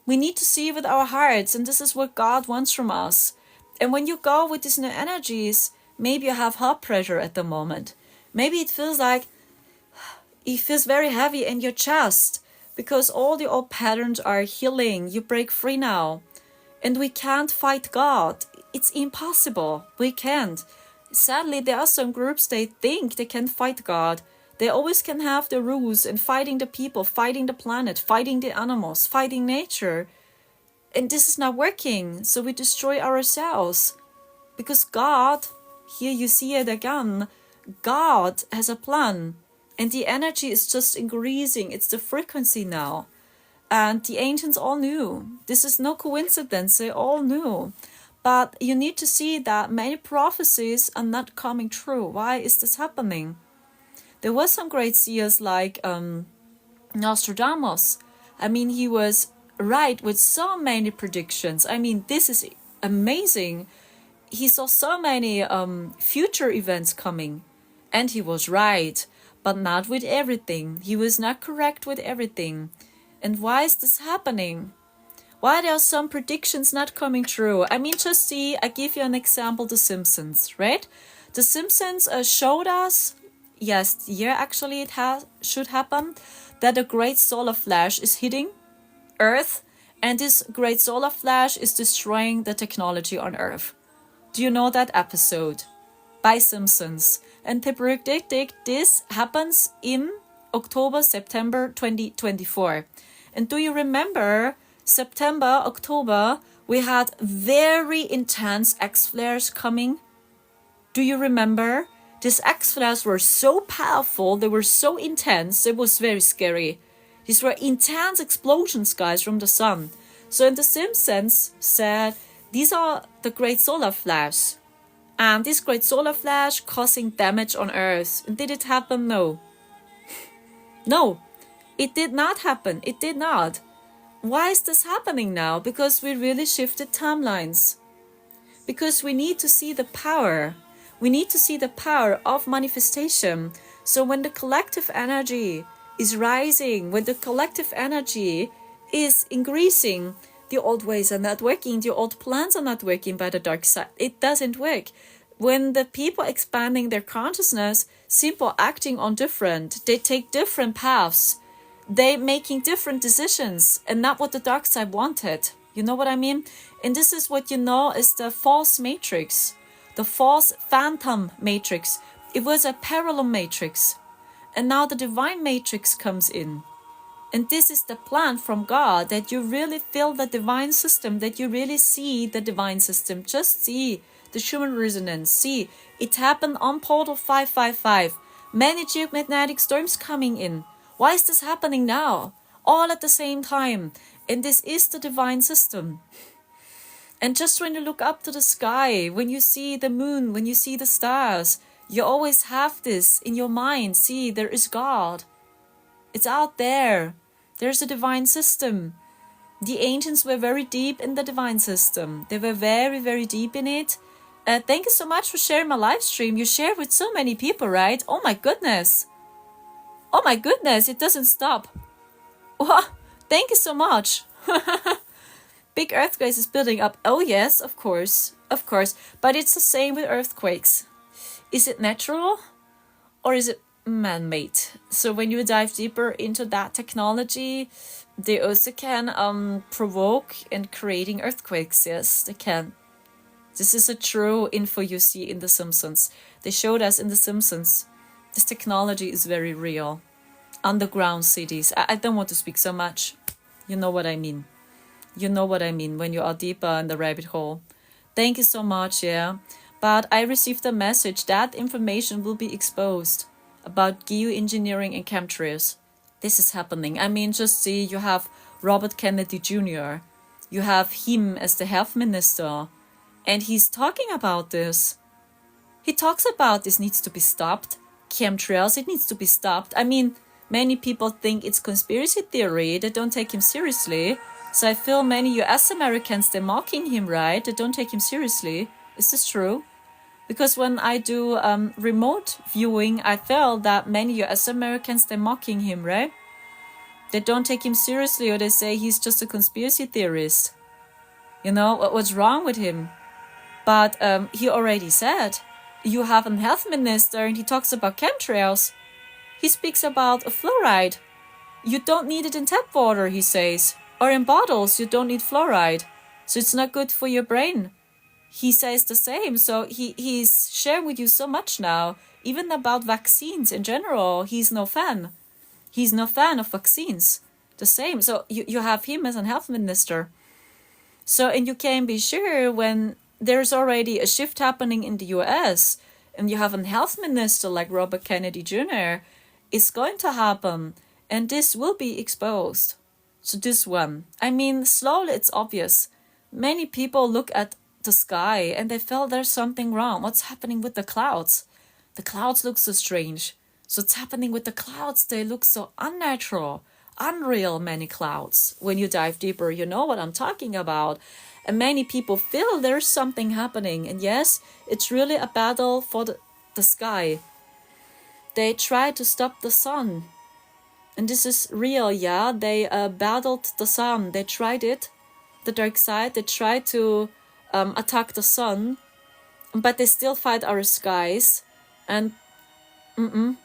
We need to see with our hearts. And this is what God wants from us. And when you go with these new energies, maybe you have heart pressure at the moment. Maybe it feels like it feels very heavy in your chest because all the old patterns are healing. You break free now. And we can't fight God. It's impossible. We can't. Sadly, there are some groups, they think they can fight God. They always can have the rules and fighting the people, fighting the planet, fighting the animals, fighting nature. And this is not working. So we destroy ourselves. Because God, here you see it again, God has a plan. And the energy is just increasing. It's the frequency now. And the ancients all knew. This is no coincidence. They all knew. But you need to see that many prophecies are not coming true. Why is this happening? There were some great seers like Nostradamus. I mean, he was right with so many predictions. I mean, this is amazing. He saw so many future events coming, and he was right, but not with everything. He was not correct with everything. And why is this happening? Why there are some predictions not coming true? I mean, just see, I give you an example, The Simpsons, right? The Simpsons showed us, yes, yeah, actually it should happen, that a great solar flash is hitting Earth, and this great solar flash is destroying the technology on Earth. Do you know that episode? By Simpsons. And they predicted this happens in October, September 2024. And do you remember September, October, we had very intense X-flares coming? Do you remember? These X-flares were so powerful, they were so intense, it was very scary. These were intense explosions, guys, from the sun. So in The Simpsons said, these are the great solar flash. And this great solar flash causing damage on Earth. And did it happen? No. No, it did not happen. It did not. Why is this happening now? Because we really shifted timelines. Because we need to see the power. We need to see the power of manifestation. So when the collective energy is rising, when the collective energy is increasing, the old ways are not working, the old plans are not working by the dark side. It doesn't work. When the people expanding their consciousness, simple acting on different, they take different paths. They making different decisions and not what the dark side wanted. You know what I mean? And this is what you know is the false matrix, the false phantom matrix. It was a parallel matrix. And now the divine matrix comes in. And this is the plan from God, that you really feel the divine system, that you really see the divine system. Just see the Schumann resonance. See, it happened on portal 555. Many geomagnetic storms coming in. Why is this happening now? All at the same time. And this is the divine system. And just when you look up to the sky, when you see the moon, when you see the stars, you always have this in your mind. See, there is God. It's out there. There's a divine system. The ancients were very deep in the divine system. They were very, very deep in it. Thank you so much for sharing my live stream. You share with so many people, right? Oh my goodness. Oh my goodness, it doesn't stop. Wow. Thank you so much. Big earthquakes is building up. Oh yes, of course. Of course. But it's the same with earthquakes. Is it natural or is it man-made? So when you dive deeper into that technology, they also can provoke and creating earthquakes. Yes, they can. This is a true info you see in The Simpsons. They showed us in The Simpsons. This technology is very real. Underground cities. I don't want to speak so much. You know what I mean. You know what I mean when you are deeper in the rabbit hole. Thank you so much, yeah. But I received a message that information will be exposed about geoengineering and chemtrails. This is happening. I mean, just see, you have Robert Kennedy Jr. You have him as the health minister. And he's talking about this. He talks about this needs to be stopped. Chemtrails, it needs to be stopped. I mean, many people think it's conspiracy theory. They don't take him seriously. So I feel many US Americans, they're mocking him, right? They don't take him seriously. Is this true? Because when I do remote viewing, I feel that many US Americans, they're mocking him, right? They don't take him seriously, or they say he's just a conspiracy theorist. You know, what's wrong with him? But he already said, you have a health minister and he talks about chemtrails. He speaks about a fluoride. You don't need it in tap water, he says. Or in bottles, you don't need fluoride. So it's not good for your brain. He says the same. So he's sharing with you so much now. Even about vaccines in general, he's no fan. He's no fan of vaccines. The same. So you have him as a health minister. So, and you can be sure when there's already a shift happening in the US and you have a health minister like Robert Kennedy Jr., it's going to happen. And this will be exposed. So this one, I mean, slowly it's obvious. Many people look at the sky and they feel there's something wrong. What's happening with the clouds? The clouds look so strange. So what's happening with the clouds? They look so unnatural. unreal many clouds. When you dive deeper, you know what I'm talking about. And many people feel there's something happening. And yes, it's really a battle for the sky. They try to stop the sun. And this is real, yeah. They battled the sun. They tried it, the dark side. They tried to attack the sun, but they still fight our skies. And the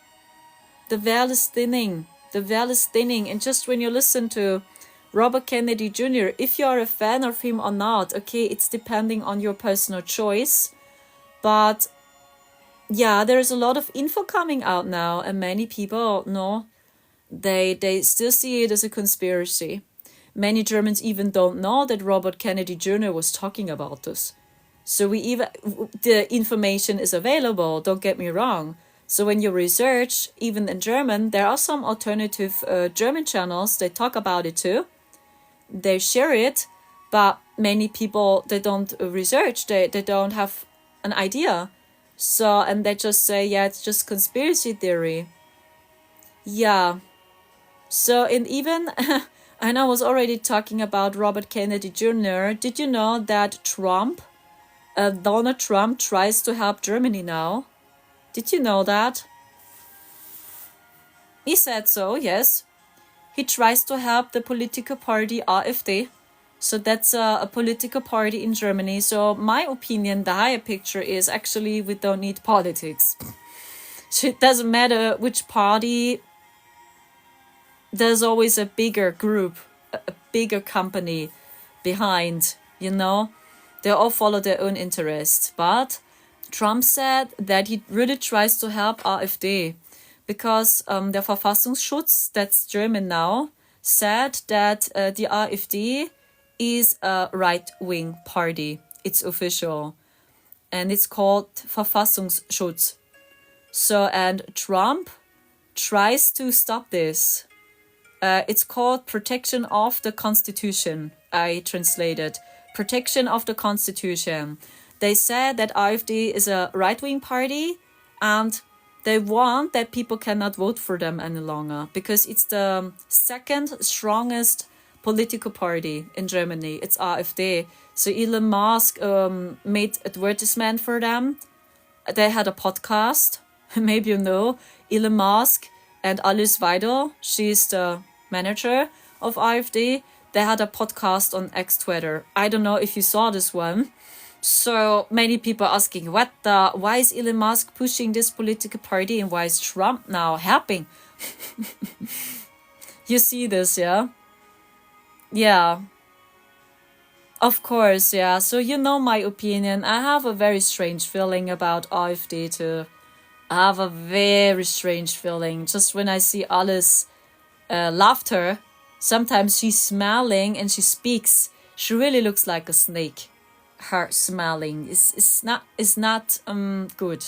veil is thinning. The veil is thinning. And just when you listen to Robert Kennedy Jr., if you are a fan of him or not, okay, it's depending on your personal choice. But yeah, there's a lot of info coming out now, and many people know they still see it as a conspiracy. Many Germans even don't know that Robert Kennedy Jr. was talking about this. So the information is available, don't get me wrong. So when you research, even in German, there are some alternative German channels, they talk about it too. They share it, but many people, they don't research, they don't have an idea. So, and they just say, yeah, it's just conspiracy theory. Yeah. So, and even, and I was already talking about Robert Kennedy Jr. Did you know that Donald Trump tries to help Germany now? Did you know that? He said so, yes. He tries to help the political party AfD. So that's a political party in Germany. So my opinion, the higher picture is actually we don't need politics. So it doesn't matter which party. There's always a bigger group, a bigger company behind, you know. They all follow their own interest. But Trump said that he really tries to help AfD because der Verfassungsschutz, that's German now, said that the AfD is a right-wing party. It's official. And it's called Verfassungsschutz. So, and Trump tries to stop this. It's called Protection of the Constitution. I translated. Protection of the Constitution. They said that AfD is a right-wing party and they want that people cannot vote for them any longer because it's the second strongest political party in Germany. It's AfD. So Elon Musk made advertisement for them. They had a podcast. Maybe you know Elon Musk and Alice Weidel. She's the manager of AfD. They had a podcast on Twitter. I don't know if you saw this one. So many people asking, why is Elon Musk pushing this political party and why is Trump now helping? You see this, yeah? Yeah. Of course, yeah. So you know my opinion. I have a very strange feeling about AfD too. I have a very strange feeling. Just when I see Alice laughter, sometimes she's smiling and she speaks. She really looks like a snake. Her smiling is not good.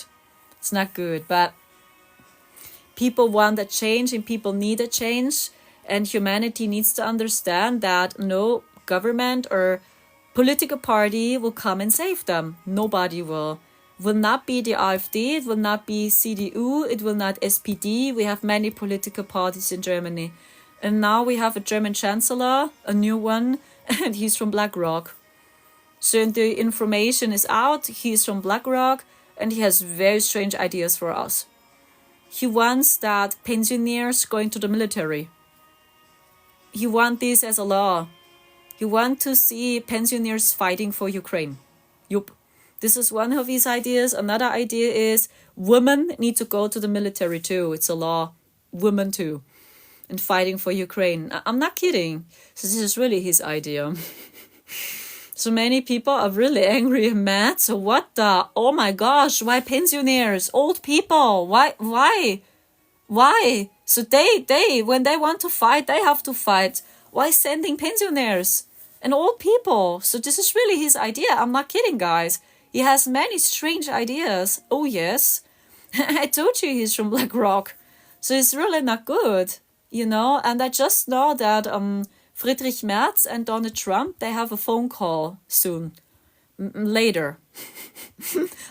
It's not good. But people want a change and people need a change. And humanity needs to understand that no government or political party will come and save them. Nobody will. Will not be the AfD, it will not be CDU, it will not SPD. We have many political parties in Germany. And now we have a German chancellor, a new one, and he's from BlackRock. So the information is out, he's from BlackRock, and he has very strange ideas for us. He wants that pensioners going to the military. He wants this as a law. He wants to see pensioners fighting for Ukraine. Yup. This is one of his ideas. Another idea is women need to go to the military too. It's a law. Women too. And fighting for Ukraine. I'm not kidding. So this is really his idea. So many people are really angry and mad. So what the? Oh my gosh. Why pensioners? Old people. Why? So they, when they want to fight, they have to fight. Why sending pensioners and old people? So this is really his idea. I'm not kidding, guys. He has many strange ideas. Oh, yes. I told you he's from BlackRock. So it's really not good, you know. And I just know that Friedrich Merz and Donald Trump, they have a phone call soon. Later.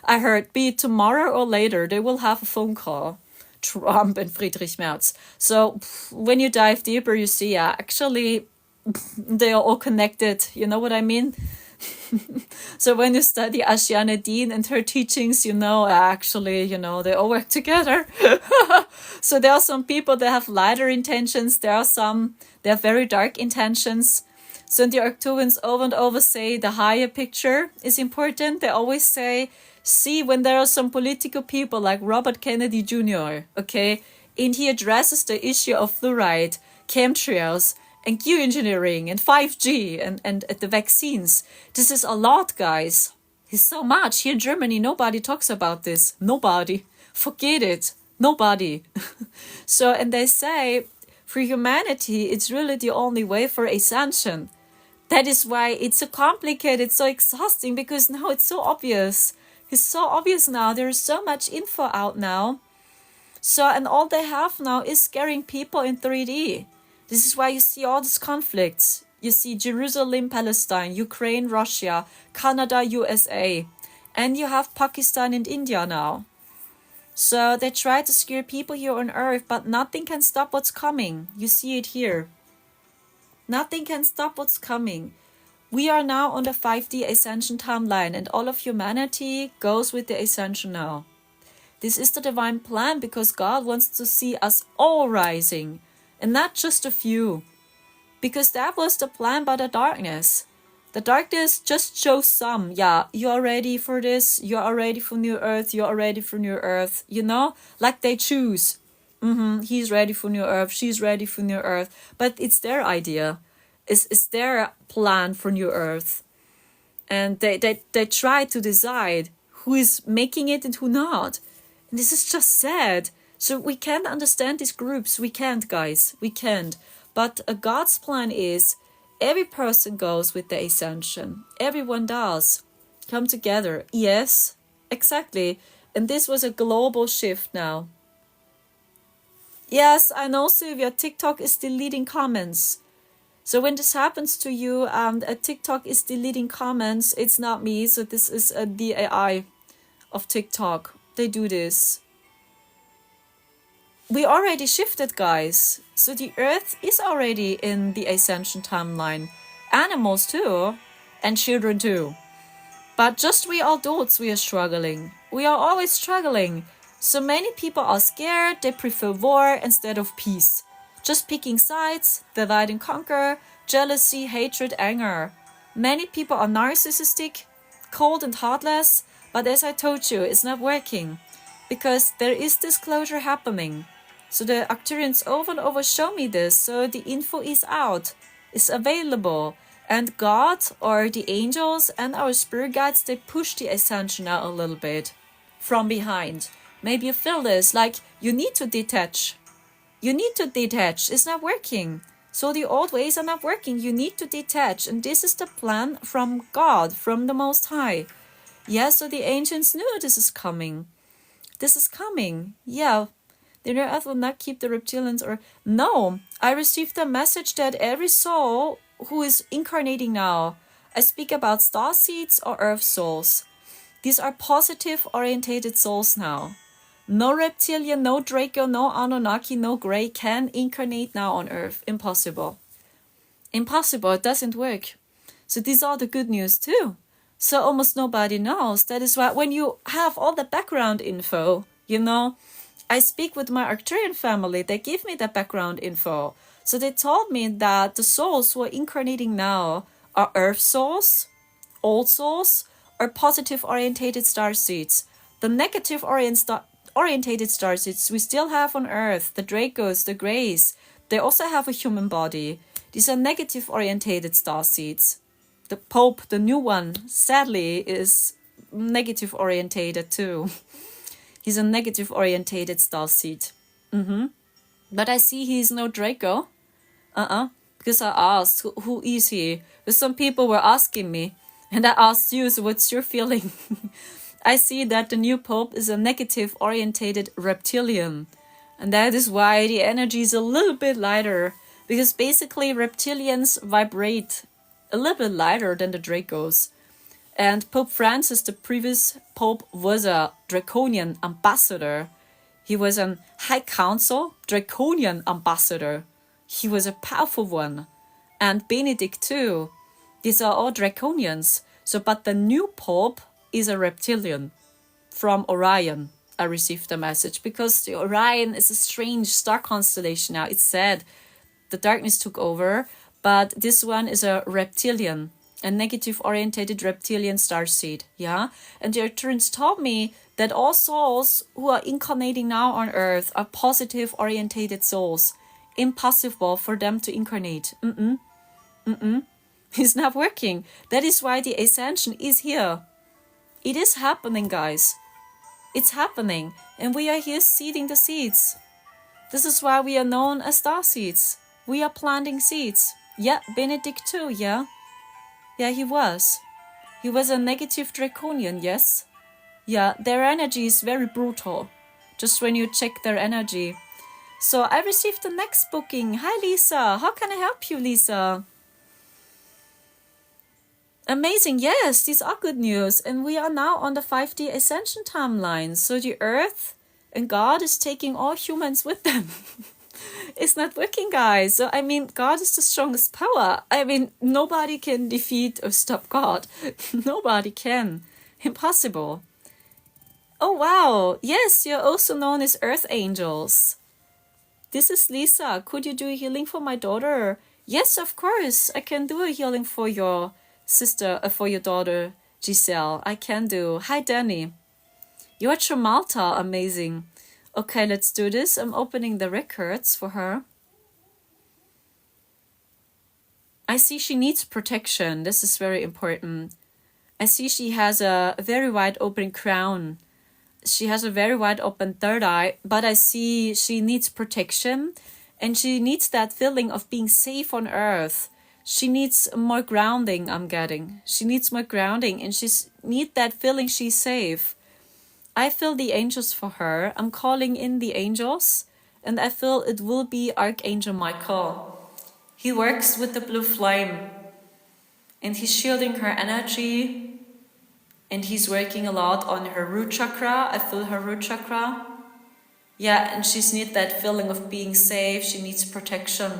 I heard, be it tomorrow or later, they will have a phone call. Trump and Friedrich Merz. So when you dive deeper, you see, actually, they are all connected. You know what I mean? So when you study Ashiyana Dean and her teachings, actually, they all work together. So there are some people that have lighter intentions. There are some that have very dark intentions. So the Arcturians over and over say the higher picture is important. They always say, see, when there are some political people like Robert Kennedy Jr., okay, and he addresses the issue of fluoride, chemtrails, and geoengineering, and 5G, and the vaccines. This is a lot, guys. It's so much. Here in Germany, nobody talks about this. Nobody. Forget it. Nobody. So, and they say, for humanity, it's really the only way for ascension. That is why it's so complicated, so exhausting, because now it's so obvious. It's so obvious now. There's so much info out now. So, and all they have now is scaring people in 3D. This is why you see all these conflicts. You see Jerusalem, Palestine, Ukraine, Russia, Canada, USA. And you have Pakistan and India now. So they try to scare people here on Earth, but nothing can stop what's coming. You see it here. Nothing can stop what's coming. We are now on the 5D Ascension timeline, and all of humanity goes with the Ascension now. This is the divine plan, because God wants to see us all rising, and not just a few. Because that was the plan by the darkness. The darkness just shows some. Yeah, you are ready for this. You are ready for New Earth. You are ready for New Earth. Like they choose. He's ready for New Earth. She's ready for New Earth. But it's their idea. It's their plan for New Earth. And they try to decide who is making it and who not. And this is just sad. So we can't understand these groups. We can't, guys. We can't. But God's plan is every person goes with the Ascension. Everyone does. Come together. Yes, exactly. And this was a global shift now. Yes, I know, Sylvia, TikTok is deleting comments. So when this happens to you, a TikTok is deleting comments, it's not me. So this is the AI of TikTok. They do this. We already shifted, guys. So the Earth is already in the Ascension timeline. Animals too, and children too. But just we adults, we are struggling. We are always struggling. So many people are scared, they prefer war instead of peace. Just picking sides, divide and conquer, jealousy, hatred, anger. Many people are narcissistic, cold and heartless, but as I told you, it's not working. Because there is disclosure happening. So the Arcturians over and over show me this, so the info is out, is available. And God, or the angels, and our spirit guides, they push the Ascension out a little bit from behind. Maybe you feel this, like you need to detach. You need to detach. It's not working. So the old ways are not working. You need to detach. And this is the plan from God, from the Most High. Yeah, so the ancients knew this is coming. This is coming. Yeah. The New Earth will not keep the reptilians or... No, I received a message that every soul who is incarnating now, I speak about starseeds or earth souls. These are positive orientated souls now. No reptilian, no Draco, no Anunnaki, no Grey can incarnate now on Earth. Impossible. Impossible. It doesn't work. So these are the good news too. So almost nobody knows. That is why when you have all the background info, I speak with my Arcturian family. They give me the background info. So they told me that the souls who are incarnating now are Earth souls, old souls, or positive orientated starseeds. The negative orientated starseeds we still have on Earth, the Dracos, the Greys, they also have a human body. These are negative orientated starseeds. The Pope, the new one, sadly, is negative orientated too. He's a negative orientated starseed. But I see he's no Draco. Because I asked, who is he? Because some people were asking me. And I asked you, so what's your feeling? I see that the new Pope is a negative orientated reptilian. And that is why the energy is a little bit lighter. Because basically reptilians vibrate a little bit lighter than the Dracos. And Pope Francis, the previous Pope, was a draconian ambassador. He was an High Council, Draconian ambassador. He was a powerful one. And Benedict too. These are all Draconians. So, but the new Pope is a reptilian from Orion. I received the message because the Orion is a strange star constellation now. It's sad the darkness took over, but this one is a reptilian, a negative orientated reptilian starseed. Yeah, and the Arcturians told me that all souls who are incarnating now on Earth are positive orientated souls. Impossible for them to incarnate. It's not working. That is why the Ascension is here. It is happening, guys. It's happening, and we are here seeding the seeds. This is why we are known as starseeds. We are planting seeds. Yeah, Benedict too, yeah? Yeah, he was. He was a negative draconian, yes? Yeah, their energy is very brutal. Just when you check their energy. So I received the next booking. Hi, Lisa. How can I help you, Lisa? Amazing. Yes, these are good news. And we are now on the 5D Ascension timeline. So the Earth and God is taking all humans with them. It's not working, guys. So, I mean, God is the strongest power. I mean, nobody can defeat or stop God. Nobody can. Impossible. Oh, wow. Yes, you're also known as Earth Angels. This is Lisa. Could you do a healing for my daughter? Yes, of course. I can do a healing for your sister, for your daughter, Giselle. I can do. Hi, Danny. You're from Malta. Amazing. Okay, let's do this. I'm opening the records for her. I see she needs protection. This is very important. I see she has a very wide open crown. She has a very wide open third eye, but I see she needs protection and she needs that feeling of being safe on Earth. She needs more grounding, I'm getting. She needs more grounding and she needs that feeling she's safe. I feel the angels for her. I'm calling in the angels and I feel it will be Archangel Michael. He works with the blue flame and he's shielding her energy and he's working a lot on her root chakra. I feel her root chakra. Yeah, and she needs that feeling of being safe. She needs protection.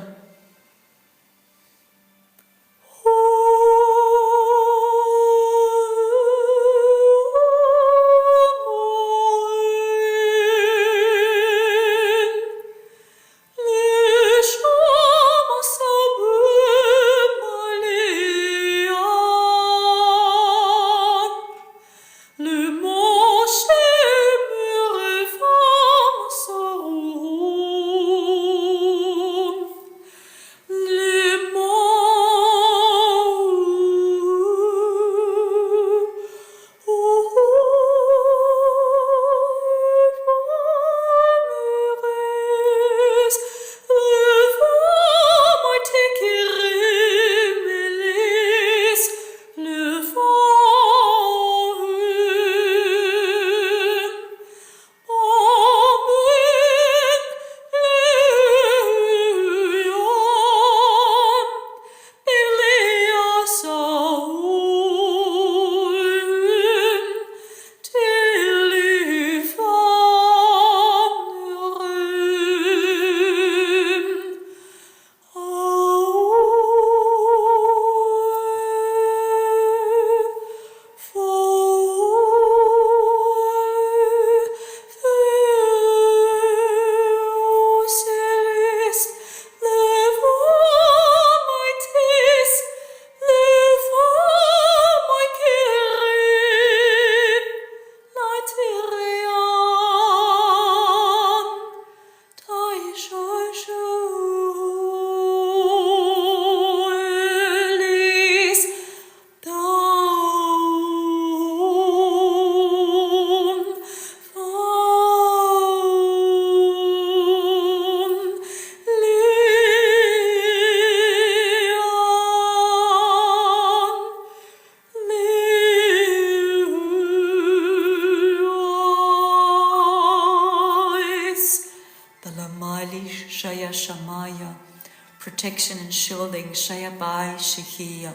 Protection and shielding, Shayabai Shihia,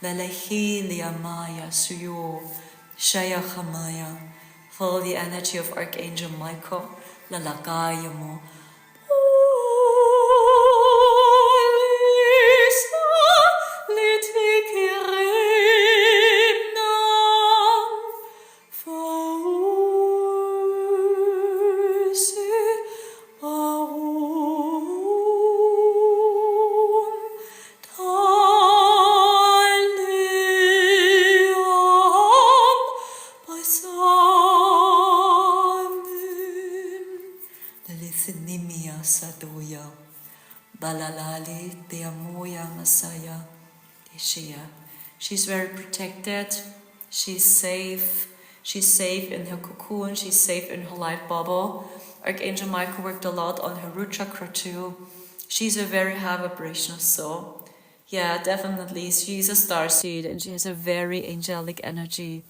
Lelehilia Maya Suyo, Shayachamaya. Follow the energy of Archangel Michael. lalagayan mo. Sadoya, Balalali, Deamoya, Masaya, Ishia. She's very protected, she's safe in her cocoon, she's safe in her light bubble. Archangel Michael worked a lot on her root chakra too. She's a very high vibrational soul. Yeah, definitely, she's a starseed and she has a very angelic energy.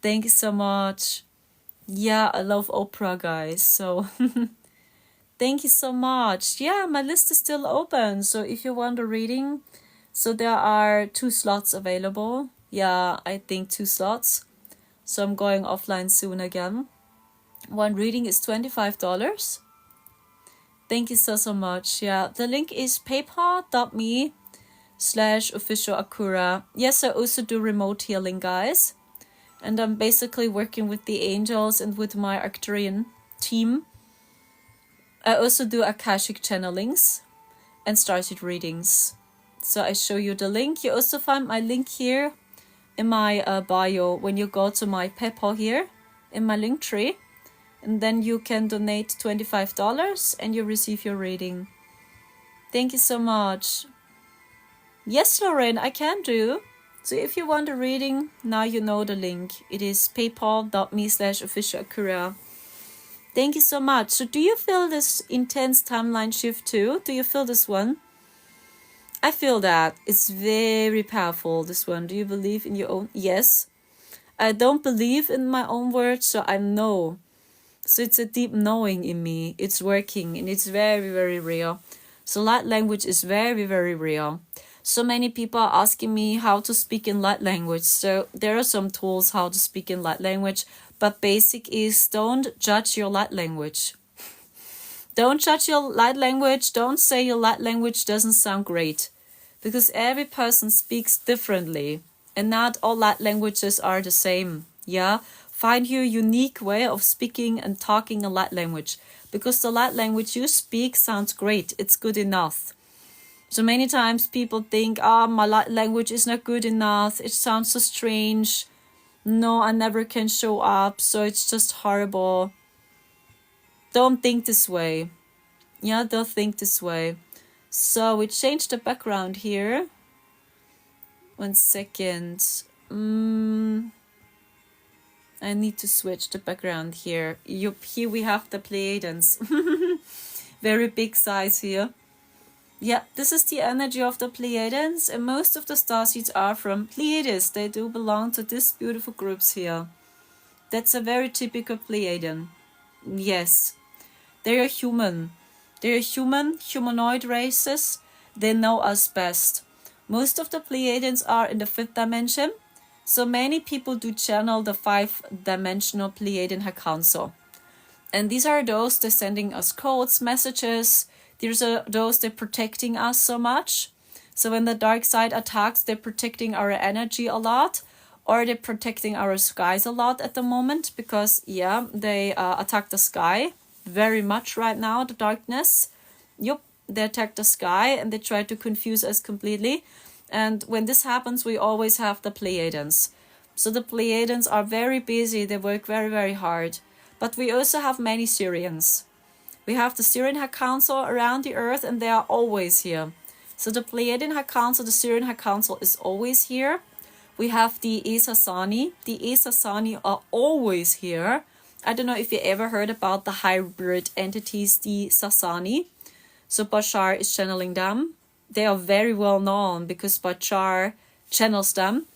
Thank you so much. Yeah, I love Oprah, guys, so... Thank you so much. Yeah, my list is still open. So if you want a reading, so there are 2 slots available. Yeah, I think 2 slots. So I'm going offline soon again. One reading is $25. Thank you so much. Yeah, the link is paypal.me/officialakura. Yes, I also do remote healing, guys. And I'm basically working with the angels and with my Arcturian team. I also do Akashic channelings and Starseed readings. So I show you the link. You also find my link here in my bio when you go to my PayPal here in my link tree. And then you can donate $25 and you receive your reading. Thank you so much. Yes, Lorraine, I can do. So if you want a reading, now you know the link. It is paypal.me/officialakura. Thank you so much. So do you feel this intense timeline shift too? Do you feel this one? I feel that. It's very powerful, this one. Do you believe in your own? Yes. I don't believe in my own words, so I know. So it's a deep knowing in me. It's working and it's very, very real. So light language is very, very real. So many people are asking me how to speak in light language. So there are some tools how to speak in light language. But basic is don't judge your light language. Don't judge your light language. Don't say your light language doesn't sound great. Because every person speaks differently. And not all light languages are the same. Yeah? Find your unique way of speaking and talking a light language. Because the light language you speak sounds great. It's good enough. So many times people think, my light language is not good enough. It sounds so strange. No, I never can show up, so it's just horrible. Don't think this way. Yeah, don't think this way. So we changed the background here. 1 second. I need to switch the background here. Here we have the Pleiadians. Very big size here. Yeah, this is the energy of the Pleiadians, and most of the starseeds are from Pleiades. They do belong to these beautiful groups here. That's a very typical Pleiadian. Yes, they are human. They are humanoid races. They know us best. Most of the Pleiadians are in the 5th dimension, so many people do channel the 5-dimensional Pleiadian High Council. And these are those that are sending us codes, messages. These are those that are protecting us so much. So when the dark side attacks, they're protecting our energy a lot, or they're protecting our skies a lot at the moment, because yeah, they attack the sky very much right now, the darkness. Yup, they attack the sky and they try to confuse us completely. And when this happens, we always have the Pleiadians. So the Pleiadians are very busy, they work very, very hard. But we also have many Syrians. We have the Syrian High Council around the earth, and they are always here. So the Pleiadian High Council, the Syrian High Council is always here. We have the Esasani. The Esasani are always here. I don't know if you ever heard about the hybrid entities, the Sasani. So Bashar is channeling them. They are very well known because Bashar channels them.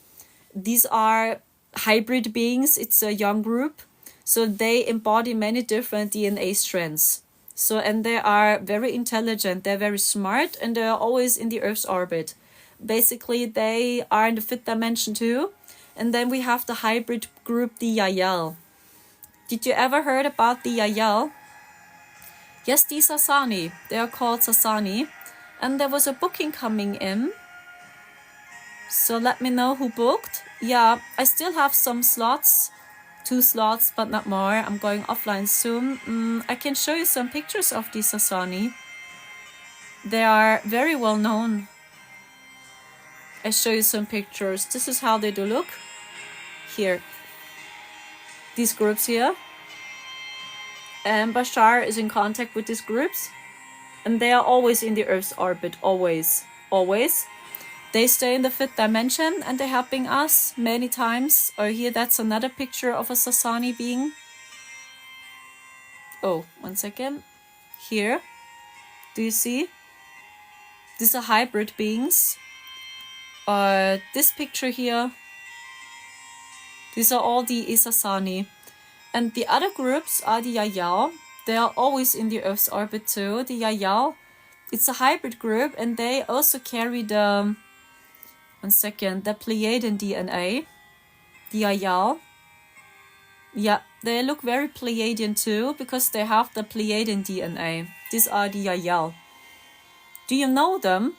These are hybrid beings. It's a young group. So they embody many different DNA strands. So, and they are very intelligent, they're very smart, and they're always in the Earth's orbit. Basically, they are in the 5th dimension too. And then we have the hybrid group, the Yael. Did you ever heard about the Yahyel? Yes, the Sasani. They are called Sasani. And there was a booking coming in. So let me know who booked. Yeah, I still have some slots. 2 slots, but not more. I'm going offline soon. I can show you some pictures of the Sasani. They are very well known. I show you some pictures. This is how they do look. Here. These groups here. And Bashar is in contact with these groups. And they are always in the Earth's orbit. Always. Always. They stay in the 5th dimension and they're helping us many times. Or here, that's another picture of a Sasani being. Oh, 1 second. Here. Do you see? These are hybrid beings. This picture here. These are all the Isasani. And the other groups are the Yahyel. They are always in the Earth's orbit too. The Yahyel, it's a hybrid group and they also carry the... 1 second, the Pleiadian DNA. The Yahyel. Yeah, they look very Pleiadian too because they have the Pleiadian DNA. These are the Yahyel. Do you know them?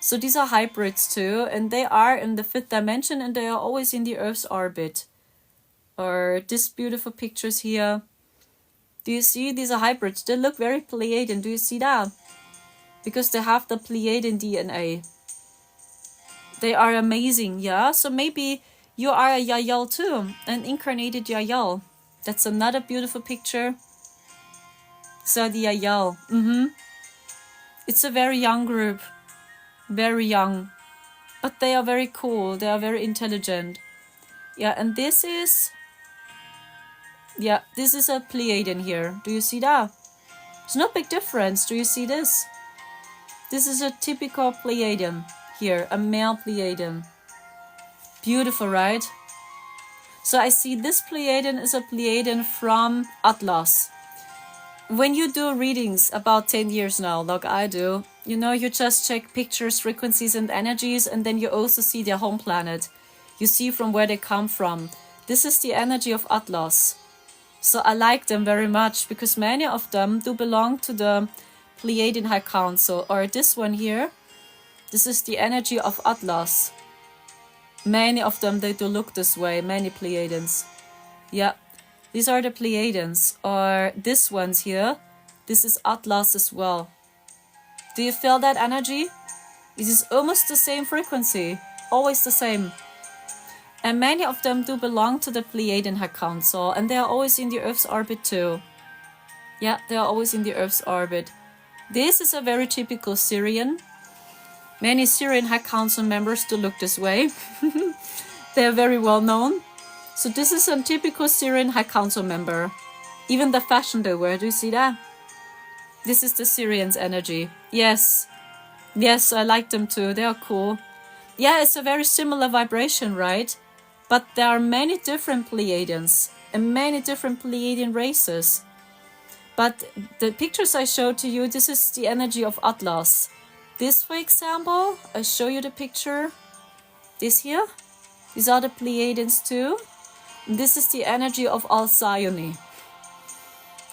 So these are hybrids too, and they are in the 5th dimension and they are always in the Earth's orbit. Or these beautiful pictures here. Do you see? These are hybrids. They look very Pleiadian. Do you see that? Because they have the Pleiadian DNA. They are amazing, yeah? So maybe you are a Yahyel too, an incarnated Yahyel. That's another beautiful picture. So the Yahyel. It's a very young group. Very young. But they are very cool. They are very intelligent. Yeah, and this is... Yeah, this is a Pleiadian here. Do you see that? There's no big difference. Do you see this? This is a typical Pleiadian. Here, a male Pleiadian. Beautiful, right? So I see this Pleiadian is a Pleiadian from Atlas. When you do readings about 10 years now, like I do, you know, you just check pictures, frequencies and energies, and then you also see their home planet. You see from where they come from. This is the energy of Atlas. So I like them very much because many of them do belong to the Pleiadian High Council. Or this one here. This is the energy of Atlas. Many of them, they do look this way. Many Pleiadians. Yeah. These are the Pleiadians. Or this one's here. This is Atlas as well. Do you feel that energy? It is almost the same frequency. Always the same. And many of them do belong to the Pleiadian High Council. And they are always in the Earth's orbit too. Yeah, they are always in the Earth's orbit. This is a very typical Syrian. Many Syrian High Council members do look this way. They are very well known. So this is a typical Syrian High Council member. Even the fashion they wear, do you see that? This is the Syrians' energy. Yes. Yes, I like them too. They are cool. Yeah, it's a very similar vibration, right? But there are many different Pleiadians and many different Pleiadian races. But the pictures I showed to you, this is the energy of Atlas. This, for example, I show you the picture. This here. These are the Pleiadians too. This is the energy of Alcyone.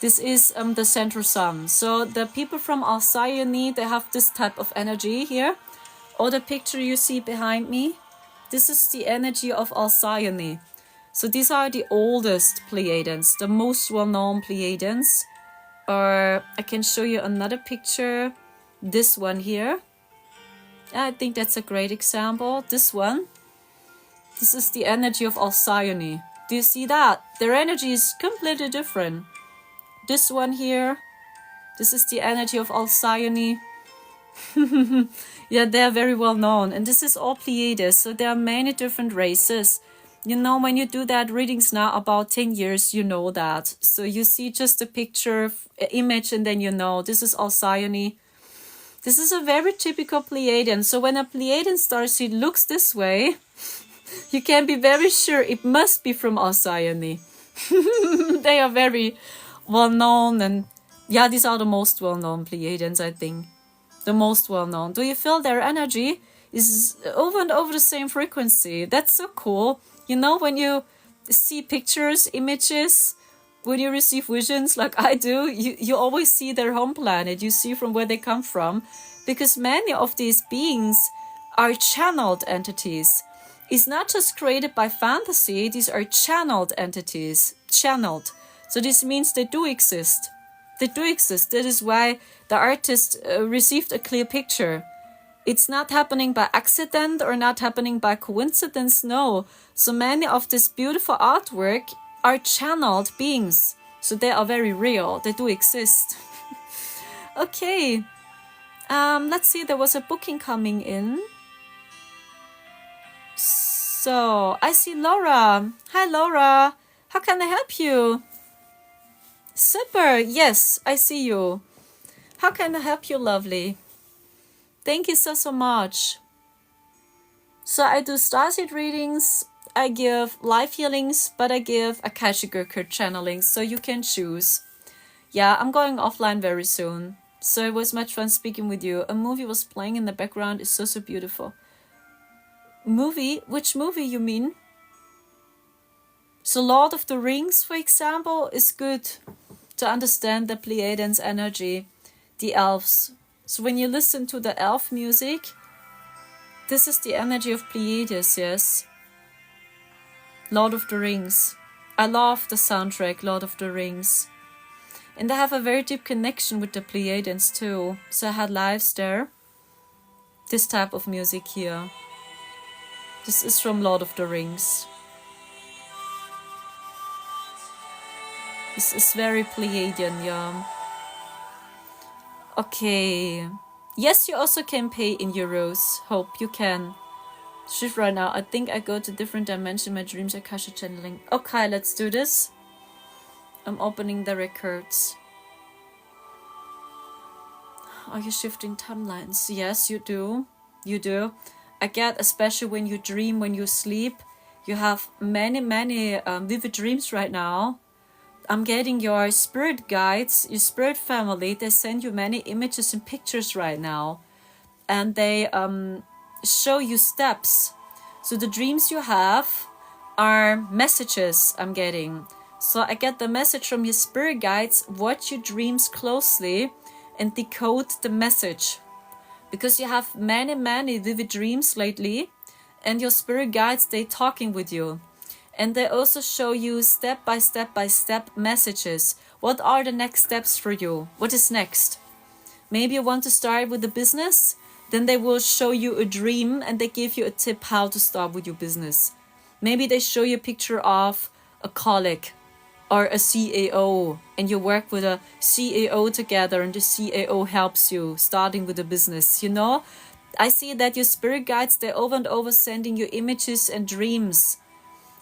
This is the central sun. So the people from Alcyone, they have this type of energy here. Or the picture you see behind me. This is the energy of Alcyone. So these are the oldest Pleiadians, the most well-known Pleiadians. Or I can show you another picture. This one here. I think that's a great example. This one. This is the energy of Alcyone. Do you see that? Their energy is completely different. This one here. This is the energy of Alcyone. Yeah, they are very well known. And this is all Pleiades. So there are many different races. You know, when you do that readings now about 10 years, you know that. So you see just a picture, image, and then you know. This is Alcyone. This is a very typical Pleiadian. So when a Pleiadian starseed looks this way, you can be very sure it must be from Alcyone. They are very well known. And yeah, these are the most well known Pleiadians, I think. The most well known. Do you feel their energy is over and over the same frequency? That's so cool. You know, when you see pictures, images, when you receive visions like I do, you always see their home planet. You see from where they come from, because many of these beings are channeled entities. It's not just created by fantasy. These are channeled entities. Channeled. So this means they do exist. They do exist. That is why the artist received a clear picture. It's not happening by accident or not happening by coincidence, no. So many of this beautiful artwork are channeled beings. So they are very real. They do exist. Okay. Let's see, there was a booking coming in. So, I see Laura. Hi, Laura. How can I help you? Super. Yes, I see you. How can I help you, lovely? Thank you so much. So I do Starseed readings, I give life healings, but I give Akashic record channelings, so you can choose. Yeah, I'm going offline very soon. So it was much fun speaking with you. A movie was playing in the background. It's so beautiful. Movie? Which movie you mean? So Lord of the Rings, for example, is good to understand the Pleiadians energy, the elves. So when you listen to the elf music, this is the energy of Pleiades, yes. Lord of the Rings. I love the soundtrack, Lord of the Rings. And I have a very deep connection with the Pleiadians too. So I had lives there. This type of music here. This is from Lord of the Rings. This is very Pleiadian, yeah. Okay. Yes, you also can pay in euros. Hope you can. Shift right now. I think I go to different dimension. My dreams are Akashic channeling. Okay, let's do this. I'm opening the records. Are you shifting timelines? Yes, you do. You do. I get, especially when you dream, when you sleep, you have many vivid dreams right now. I'm getting your spirit guides, your spirit family. They send you many images and pictures right now. And they show you steps. So the dreams you have are messages I'm getting. So I get the message from your spirit guides. Watch your dreams closely and decode the message. Because you have many vivid dreams lately. And your spirit guides, they talking with you. And they also show you step by step messages. What are the next steps for you? What is next? Maybe you want to start with a business. Then they will show you a dream and they give you a tip how to start with your business. Maybe they show you a picture of a colleague or a CAO and you work with a CAO together and the CAO helps you starting with a business. You know, I see that your spirit guides, they over and over sending you images and dreams.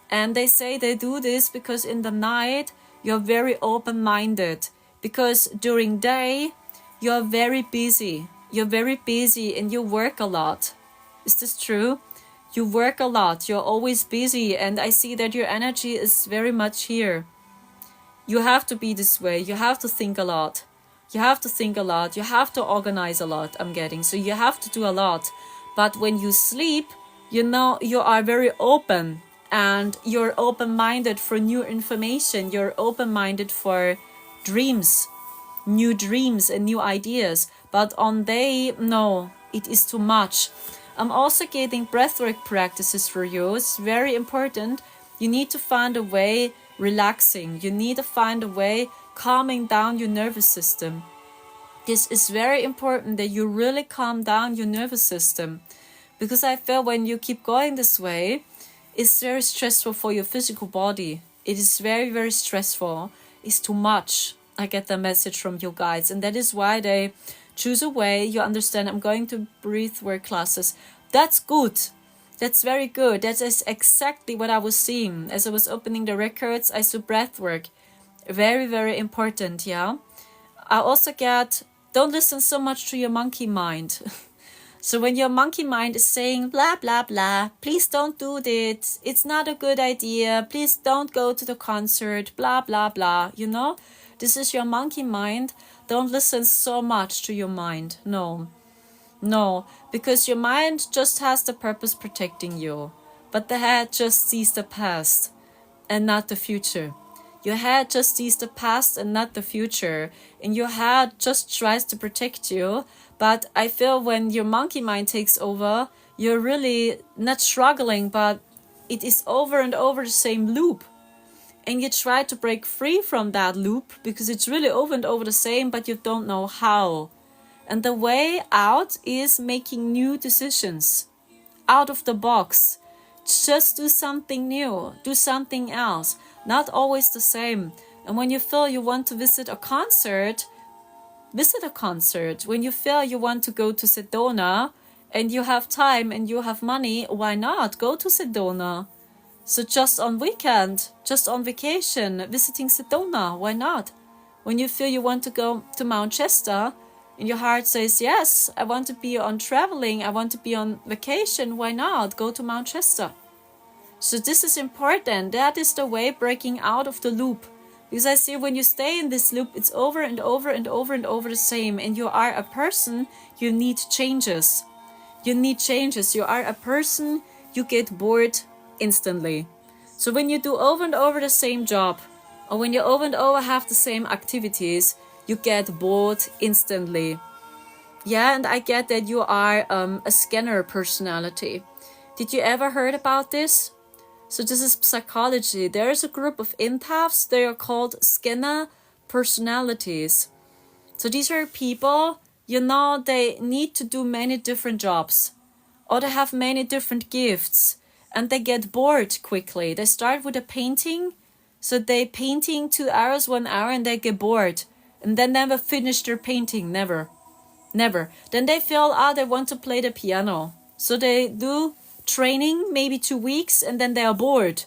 And they say they do this because in the night you're very open-minded. Because during day you're very busy. You're very busy and you work a lot. Is this true? You work a lot. You're always busy. And I see that your energy is very much here. You have to be this way. You have to think a lot. You have to think a lot. You have to organize a lot, I'm getting. So you have to do a lot. But when you sleep, you know, you are very open. And you're open-minded for new information. You're open-minded for dreams. New dreams and new ideas. But on day, no, it is too much. I'm also getting breathwork practices for you. It's very important. You need to find a way relaxing. You need to find a way calming down your nervous system. This is very important that you really calm down your nervous system. Because I feel when you keep going this way, it's very stressful for your physical body. It is very stressful. It's too much. I get the message from your guides. And that is why they choose a way. You understand, I'm going to breathwork classes. That's good. That's very good. That is exactly what I was seeing. As I was opening the records, I saw breathwork. Very important, yeah. I also get, don't listen so much to your monkey mind. So when your monkey mind is saying blah blah blah, please don't do this, it's not a good idea, please don't go to the concert, blah blah blah, you know, this is your monkey mind. Don't listen so much to your mind. No, because your mind just has the purpose protecting you, but the head just sees the past and not the future. Your head just sees the past and not the future. And your head just tries to protect you. But I feel when your monkey mind takes over, you're really not struggling, but it is over and over the same loop. And you try to break free from that loop because it's really over and over the same, but you don't know how. And the way out is making new decisions. Out of the box. Just do something new. Do something else. Not always the same. And when you feel you want to visit a concert, visit a concert. When you feel you want to go to Sedona and you have time and you have money, why not? Go to Sedona. So just on weekend, just on vacation, visiting Sedona, why not? When you feel you want to go to Mount Chester and your heart says, yes, I want to be on traveling, I want to be on vacation, why not? Go to Mount Chester. So this is important. That is the way breaking out of the loop. Because I see when you stay in this loop, it's over and over and over and over the same. And you are a person, you need changes. You need changes. You are a person, you get bored instantly. So when you do over and over the same job, or when you over and over have the same activities, you get bored instantly. Yeah, and I get that you are a scanner personality. Did you ever heard about this? So this is psychology. There is a group of empaths. They are called scanner personalities. So these are people, you know, they need to do many different jobs. Or they have many different gifts. And they get bored quickly. They start with a painting. So they painting 2 hours, 1 hour, and they get bored. And then never finish their painting. Never. Then they feel, they want to play the piano. So they do training, maybe 2 weeks, and then they are bored.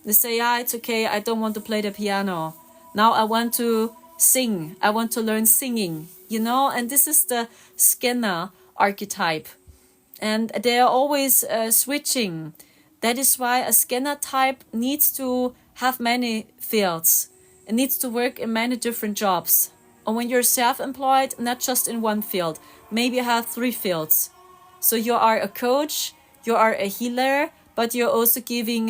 They say, it's okay, I don't want to play the piano. Now I want to sing. I want to learn singing, you know? And this is the scanner archetype. And they are always switching. That is why a scanner type needs to have many fields. It needs to work in many different jobs. Or when you're self-employed, not just in one field. Maybe you have 3 fields. So you are a coach, you are a healer, but you're also giving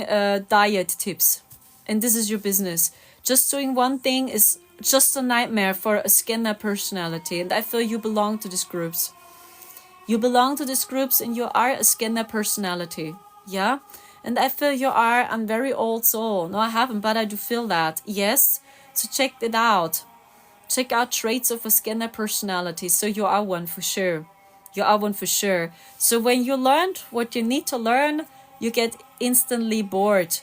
diet tips. And this is your business. Just doing one thing is just a nightmare for a scanner personality. And I feel you belong to these groups. You belong to these groups and you are a scanner personality. Yeah? And I feel you are a very old soul. No, I haven't, but I do feel that. Yes? So check it out. Check out traits of a scanner personality. So you are one for sure. You are one for sure. So when you learned what you need to learn, you get instantly bored.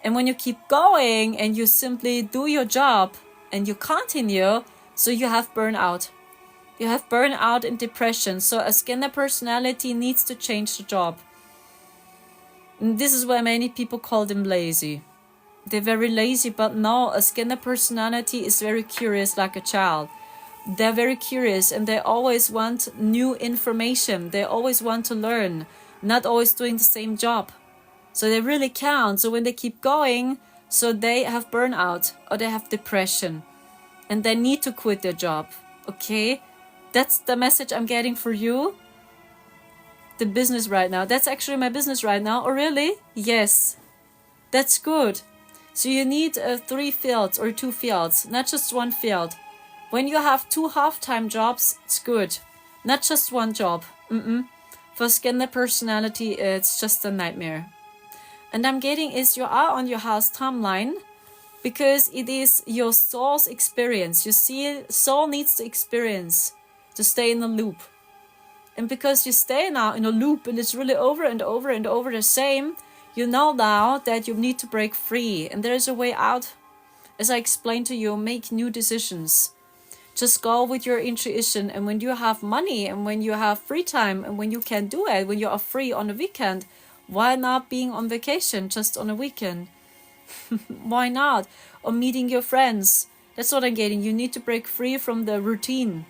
And when you keep going and you simply do your job and you continue, so you have burnout. You have burnout and depression. So a scanner personality needs to change the job. And this is why many people call them lazy. They're very lazy, but no, a scanner personality is very curious like a child. They're very curious and they always want new information. They always want to learn, not always doing the same job. So they really count. So when they keep going, so they have burnout or they have depression and they need to quit their job. Okay? That's the message I'm getting for you. The business right now. That's actually my business right now. Oh, really? Yes. That's good. So you need 3 fields or 2 fields, not just 1 field. When you have 2 half-time jobs, it's good. Not just 1 job. For scanner personality, it's just a nightmare. And I'm getting is you are on your house timeline because it is your soul's experience. You see, soul needs to experience to stay in a loop. And because you stay now in a loop and it's really over and over and over the same, you know now that you need to break free. And there is a way out. As I explained to you, make new decisions. Just go with your intuition. And when you have money and when you have free time and when you can do it, when you are free on a weekend, why not being on vacation just on a weekend? Why not? Or meeting your friends. That's what I'm getting. You need to break free from the routine.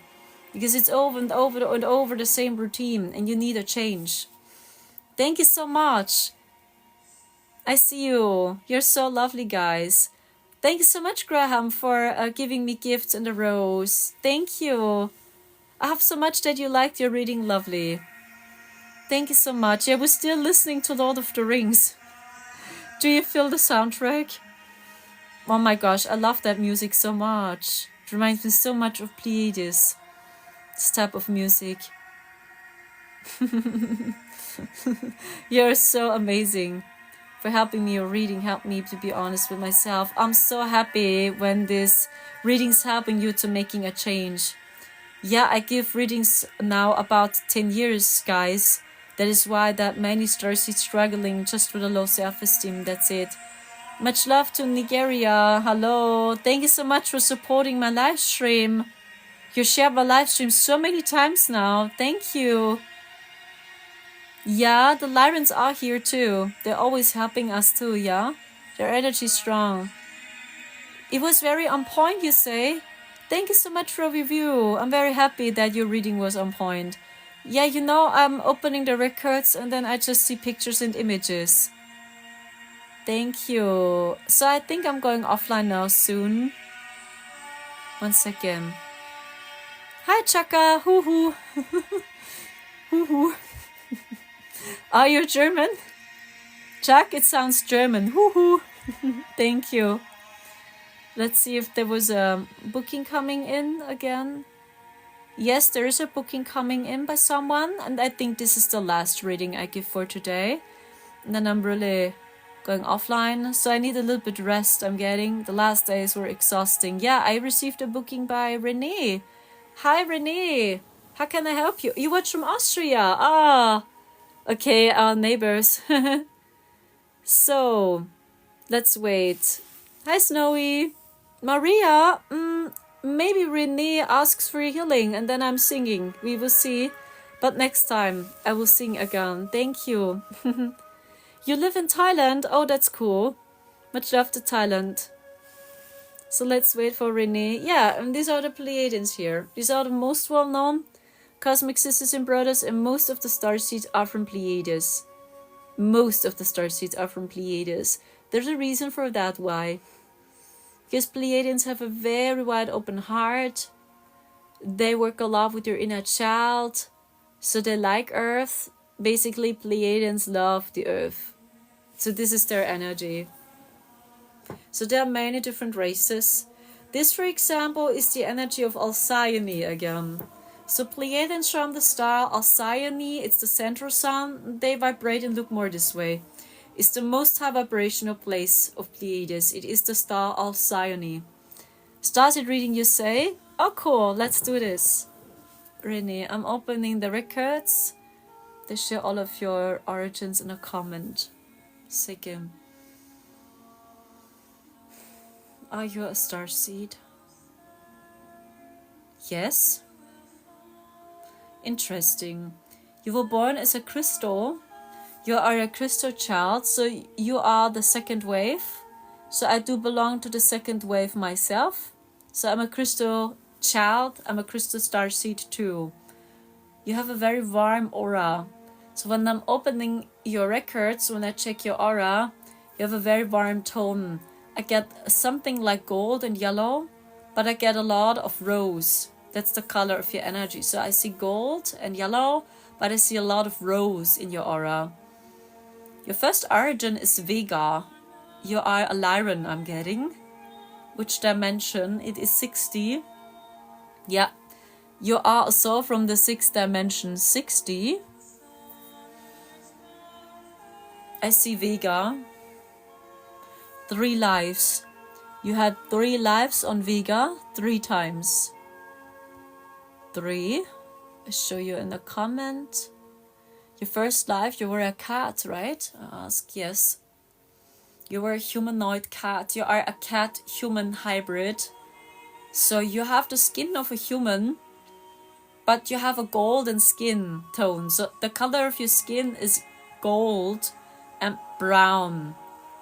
Because it's over and over and over the same routine and you need a change. Thank you so much. I see you. You're so lovely, guys. Thank you so much, Graham, for giving me gifts and a rose. Thank you. I have so much that you liked your reading. Lovely. Thank you so much. Yeah, we're still listening to Lord of the Rings. Do you feel the soundtrack? Oh my gosh, I love that music so much. It reminds me so much of Pleiades. This type of music. You're so amazing for helping me or reading. Help me to be honest with myself. I'm so happy when this reading's helping you to making a change. Yeah, I give readings now about 10 years, guys. That is why that many starseeds struggling just with a low self-esteem. That's it. Much love to Nigeria. Hello. Thank you so much for supporting my live stream. You shared my live stream so many times now. Thank you. Yeah, the Lyrans are here too. They're always helping us too, yeah? Their energy is strong. It was very on point, you say? Thank you so much for a review. I'm very happy that your reading was on point. Yeah, you know, I'm opening the records and then I just see pictures and images. Thank you. So I think I'm going offline now soon. 1 second. Hi, Chaka. Hoo hoo. Hoo hoo. Are you German? Chuck, it sounds German. Hoo hoo. Thank you. Let's see if there was a booking coming in again. Yes, there is a booking coming in by someone, and I think this is the last reading I give for today. And then I'm really going offline, so I need a little bit rest. I'm getting the last days were exhausting. Yeah, I received a booking by Renee. Hi, Renee. How can I help you? You watch from Austria. Ah, okay, our neighbors. So, let's wait. Hi, Snowy. Maria, maybe Renee asks for healing and then I'm singing. We will see. But next time I will sing again. Thank you. You live in Thailand? Oh, that's cool. Much love to Thailand. So let's wait for Renee. Yeah, and these are the Pleiadians here. These are the most well-known cosmic sisters and brothers, and most of the starseeds are from Pleiades. Most of the starseeds are from Pleiades. There's a reason for that. Why? Because Pleiadians have a very wide open heart. They work a lot with your inner child. So they like Earth. Basically, Pleiadians love the Earth. So this is their energy. So there are many different races. This, for example, is the energy of Alcyone again. So Pleiadians from the star Alcyone, it's the central sun. They vibrate and look more this way. It's the most high vibrational place of Pleiades. It is the star Alcyone. Starseed reading, you say? Oh, cool. Let's do this. Renee, I'm opening the records. They share all of your origins in a comment. Second. Are you a starseed? Yes. Interesting. You were born as a crystal. You are a crystal child, so you are the second wave. So I do belong to the second wave myself. So I'm a crystal child. I'm a crystal starseed too. You have a very warm aura. So when I'm opening your records, when I check your aura, you have a very warm tone. I get something like gold and yellow, but I get a lot of rose. That's the color of your energy. So I see gold and yellow, but I see a lot of rose in your aura. Your first origin is Vega. You are a Lyran, I'm getting. Which dimension? It is 60. Yeah. You are a soul from the 6th dimension, 60. I see Vega. 3 lives. You had 3 lives on Vega 3 times. 3. I show you in the comment. Your first life, you were a cat, right? I ask, yes. You were a humanoid cat. You are a cat-human hybrid. So you have the skin of a human, but you have a golden skin tone. So the color of your skin is gold and brown.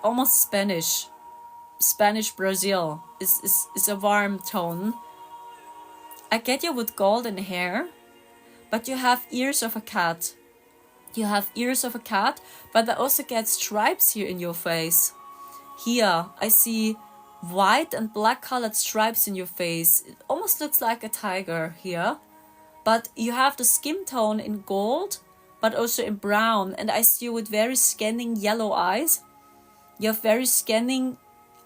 Almost Spanish. Spanish Brazil is a warm tone. I get you with golden hair, but you have ears of a cat. You have ears of a cat, but I also get stripes here in your face. Here, I see white and black colored stripes in your face. It almost looks like a tiger here. But you have the skin tone in gold, but also in brown. And I see you with very scanning yellow eyes. You have very scanning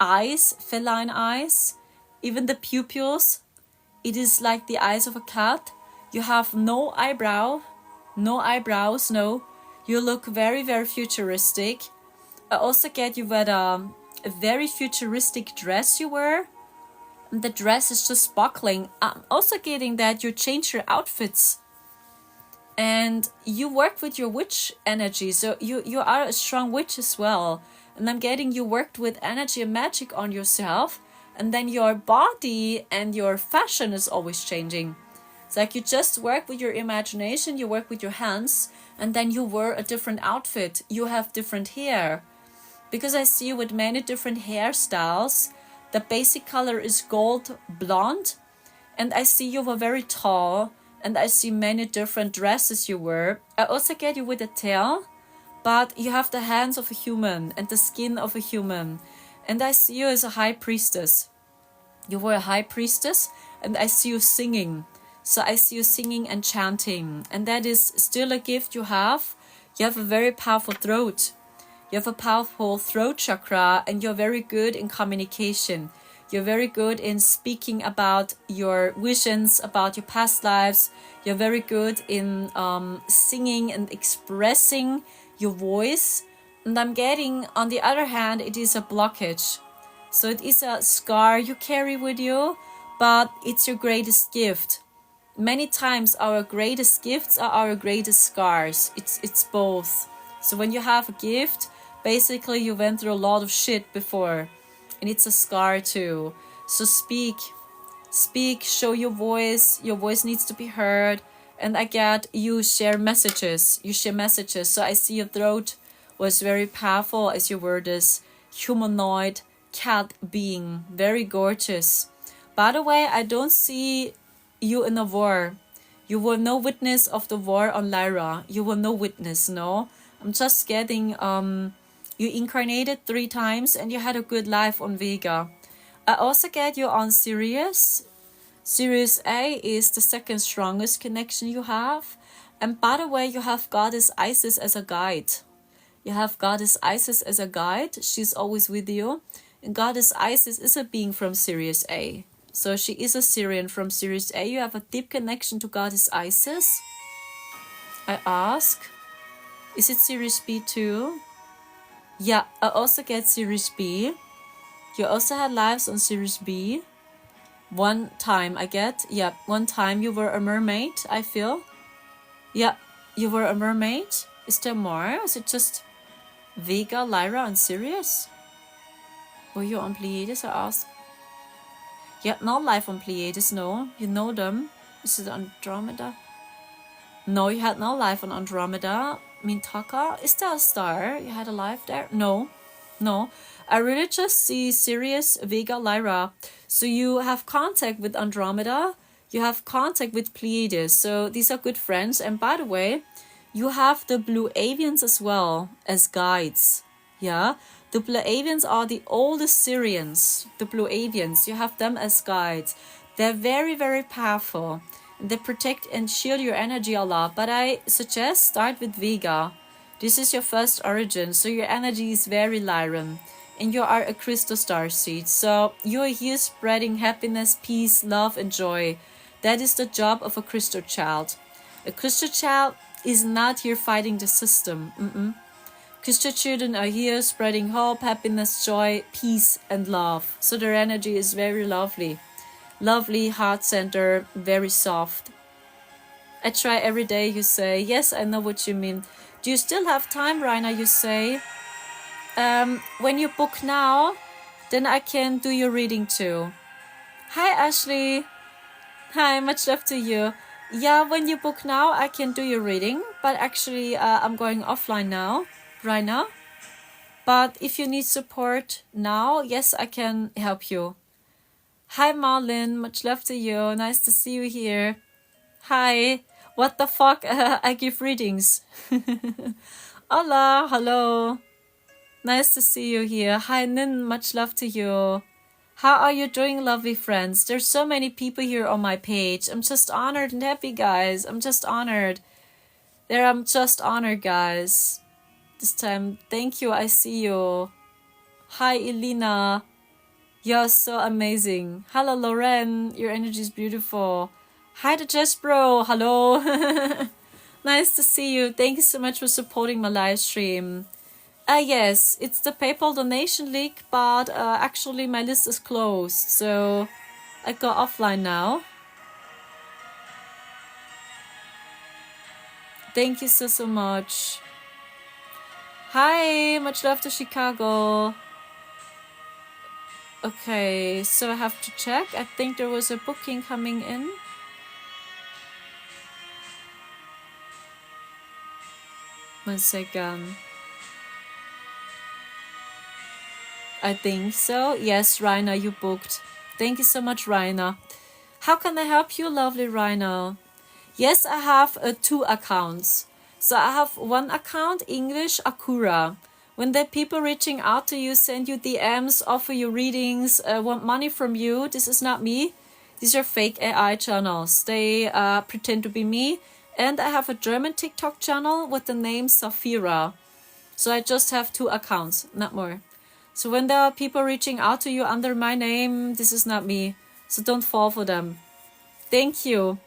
eyes, feline eyes, even the pupils, it is like the eyes of a cat. You have no eyebrows, no. You look very, very futuristic. I also get you wear a very futuristic dress you wear. The dress is just sparkling. I'm also getting that you change your outfits. And you work with your witch energy. So you are a strong witch as well. And I'm getting you worked with energy and magic on yourself. And then your body and your fashion is always changing. It's like you just work with your imagination, you work with your hands, and then you wear a different outfit. You have different hair. Because I see you with many different hairstyles. The basic color is gold blonde. And I see you were very tall. And I see many different dresses you wear. I also get you with a tail. But you have the hands of a human and the skin of a human. And I see you as a high priestess. You were a high priestess. And I see you singing. So I see you singing and chanting. And that is still a gift you have. You have a very powerful throat. You have a powerful throat chakra. And you're very good in communication. You're very good in speaking about your visions, about your past lives. You're very good in singing and expressing your voice. And I'm getting, on the other hand, it is a blockage. So it is a scar you carry with you, but it's your greatest gift. Many times our greatest gifts are our greatest scars. It's both. So when you have a gift, basically you went through a lot of shit before. And it's a scar too. So speak, show your voice. Your voice needs to be heard. And I get you share messages. So I see your throat was very powerful as you were this humanoid cat being. Very gorgeous. By the way, I don't see you in a war. You were no witness of the war on Lyra. You were no witness, no? I'm just getting... You incarnated 3 times and you had a good life on Vega. I also get you on Sirius. Sirius A is the second strongest connection you have. And by the way, you have Goddess Isis as a guide. She's always with you. And Goddess Isis is a being from Sirius A. So she is a Syrian from Sirius A. You have a deep connection to Goddess Isis. I ask, is it Sirius B too? Yeah, I also get Series B. You also had lives on Series B. One time I get. Yeah, one time you were a mermaid, I feel. Yeah, you were a mermaid. Is there more? Is it just Vega, Lyra, and Sirius? Were you on Pleiades, I asked? Yeah, not life on Pleiades, no. You know them. Is it Andromeda? No, you had no life on Andromeda. Mintaka, is there a star? You had a life there? No. I really just see Sirius, Vega, Lyra. So you have contact with Andromeda. You have contact with Pleiades. So these are good friends. And by the way, you have the Blue Avians as well as guides. Yeah. The Blue Avians are the oldest Syrians. The Blue Avians. You have them as guides. They're very, very powerful. They protect and shield your energy a lot. But I suggest start with Vega. This is your first origin. So your energy is very Lyran. And you are a crystal starseed. So you are here spreading happiness, peace, love, and joy. That is the job of a crystal child. A crystal child is not here fighting the system. Crystal children are here spreading hope, happiness, joy, peace, and love. So their energy is very lovely. Lovely, heart center, very soft. I try every day, you say. Yes, I know what you mean. Do you still have time, Raina, you say? When you book now, then I can do your reading too. Hi, Ashley. Hi, much love to you. Yeah, when you book now, I can do your reading. But actually, I'm going offline now, Raina. But if you need support now, yes, I can help you. Hi, Marlin. Much love to you. Nice to see you here. Hi. What the fuck? I give readings. Hola. Hello. Nice to see you here. Hi, Nin. Much love to you. How are you doing, lovely friends? There's so many people here on my page. I'm just honored and happy, guys. I'm just honored. I'm just honored, guys. This time, thank you. I see you. Hi, Elena. You're so amazing. Hello, Loren. Your energy is beautiful. Hi to Jess Bro. Hello. Nice to see you. Thank you so much for supporting my live stream. Yes, it's the PayPal donation link, but actually my list is closed, so I go offline now. Thank you so much. Hi, much love to Chicago. Okay, so I have to check. I think there was a booking coming in. One second. I think so. Yes, Raina, you booked. Thank you so much, Raina. How can I help you, lovely Raina? Yes, I have 2 accounts. So I have one account, English Akura. When the people reaching out to you, send you DMs, offer you readings, want money from you, this is not me. These are fake AI channels. They pretend to be me. And I have a German TikTok channel with the name Safira. So I just have 2 accounts, not more. So when there are people reaching out to you under my name, this is not me. So don't fall for them. Thank you.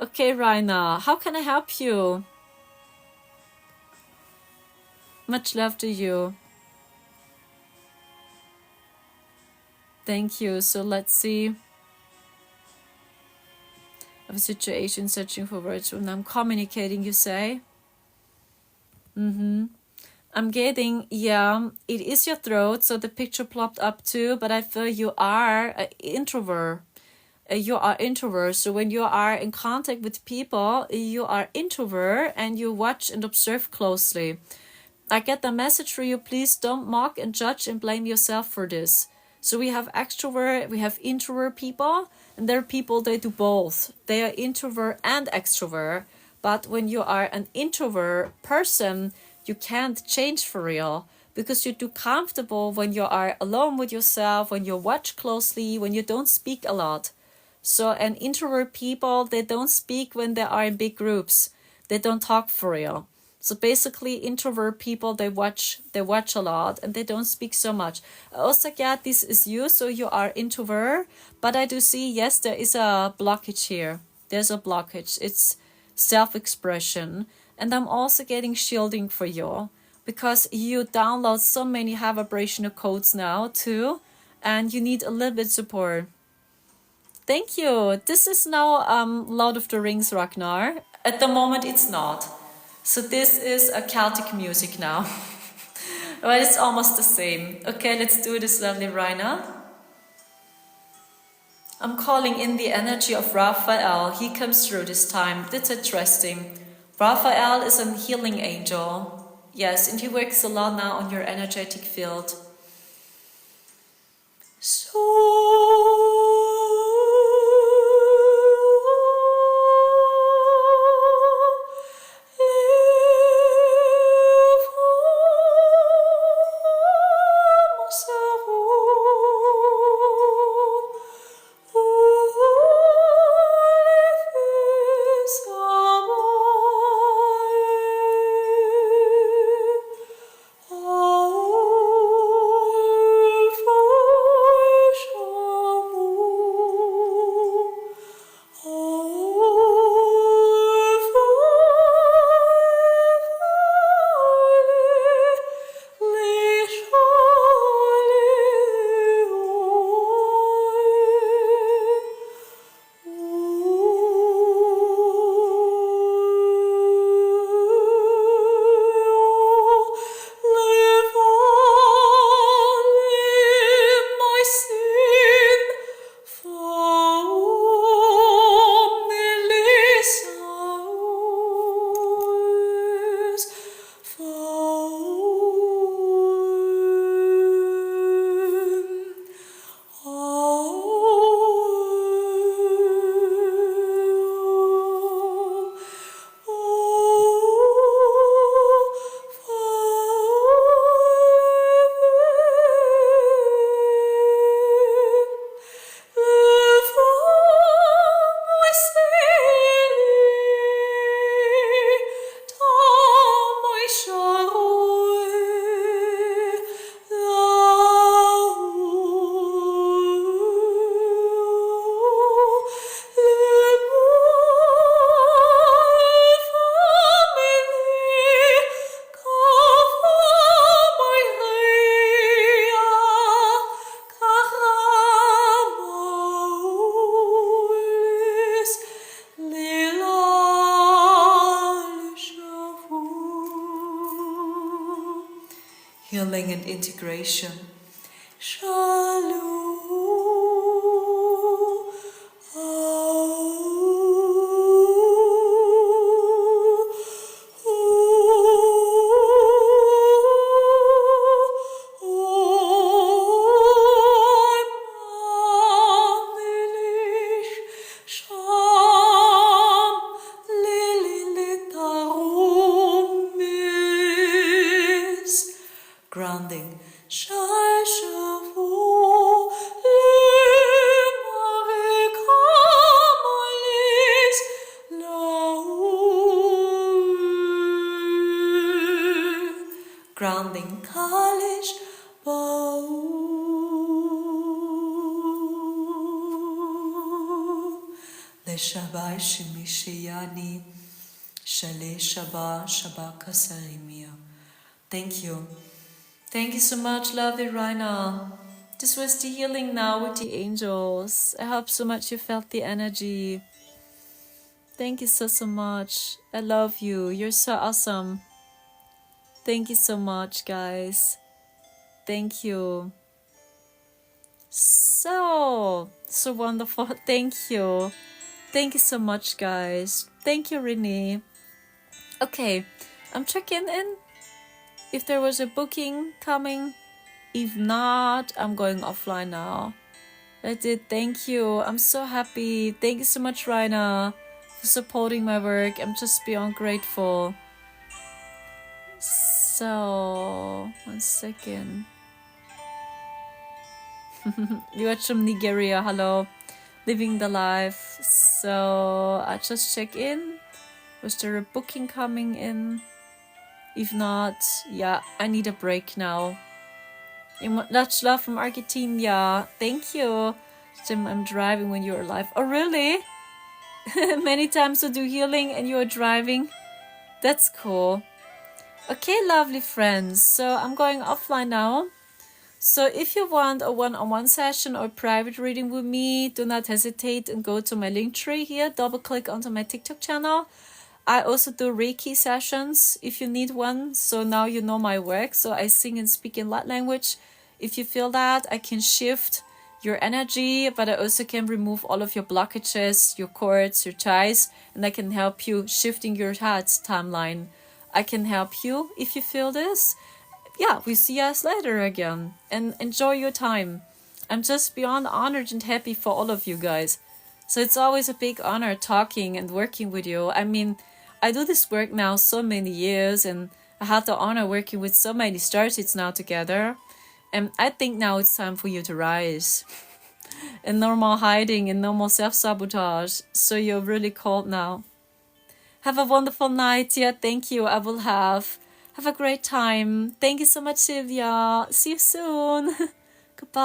Okay, Raina, how can I help you? Much love to you. Thank you. So let's see. I have a situation searching for words when I'm communicating, you say? I'm getting, yeah, it is your throat, so the picture plopped up too, but I feel you are an introvert. You are introvert, so when you are in contact with people, you are introvert and you watch and observe closely. I get the message for you, please don't mock and judge and blame yourself for this. So we have extrovert, we have introvert people, and there are people they do both. They are introvert and extrovert, but when you are an introvert person, you can't change for real because you're too comfortable when you are alone with yourself, when you watch closely, when you don't speak a lot. So an introvert people, they don't speak when they are in big groups. They don't talk for real. So basically introvert people, they watch a lot and they don't speak so much. I also get this is you, so you are introvert, but I do see, yes, there is a blockage here. There's a blockage. It's self-expression. And I'm also getting shielding for you because you download so many high vibrational codes now too, and you need a little bit support. Thank you. This is now Lord of the Rings, Ragnar. At the moment, it's not. So this is a Celtic music now. But it's almost the same. Okay, let's do this, lovely Raina. I'm calling in the energy of Raphael. He comes through this time. That's interesting. Raphael is a healing angel. Yes, and he works a lot now on your energetic field. So healing and integration. Shalom. Grounding. Grounding. Kalish. Le Shabbat Shemishayani. Shale Shabbat Shabbat Kasarimia. Thank you. Thank you so much, lovely Raina. This was the healing now with the angels. I hope so much you felt the energy. Thank you so much. I love you. You're so awesome. Thank you so much, guys. Thank you. So wonderful. Thank you. Thank you so much, guys. Thank you, Renee. Okay, I'm checking in if there was a booking coming. If not, I'm going offline now. I did. Thank you. I'm so happy. Thank you so much, Raina, for supporting my work. I'm just beyond grateful. So, 1 second. You are from Nigeria. Hello. Living the life. So, I just check in. Was there a booking coming in? If not, yeah, I need a break now. Much love from Argentina. Thank you. Jim, I'm driving when you're alive. Oh, really? Many times to do healing and you're driving. That's cool. Okay, lovely friends. So I'm going offline now. So if you want a one-on-one session or private reading with me, do not hesitate and go to my link tree here. Double click onto my TikTok channel. I also do Reiki sessions if you need one. So now you know my work. So I sing and speak in light language. If you feel that, I can shift your energy, but I also can remove all of your blockages, your cords, your ties, and I can help you shifting your heart's timeline. I can help you if you feel this. Yeah, we see us later again and enjoy your time. I'm just beyond honored and happy for all of you guys. So it's always a big honor talking and working with you. I mean, I do this work now so many years and I have the honor working with so many starseeds now together. And I think now it's time for you to rise. And no more hiding and no more self-sabotage. So you're really called now. Have a wonderful night. Yeah, thank you. I will have a great time. Thank you so much, Sylvia. See you soon. Goodbye.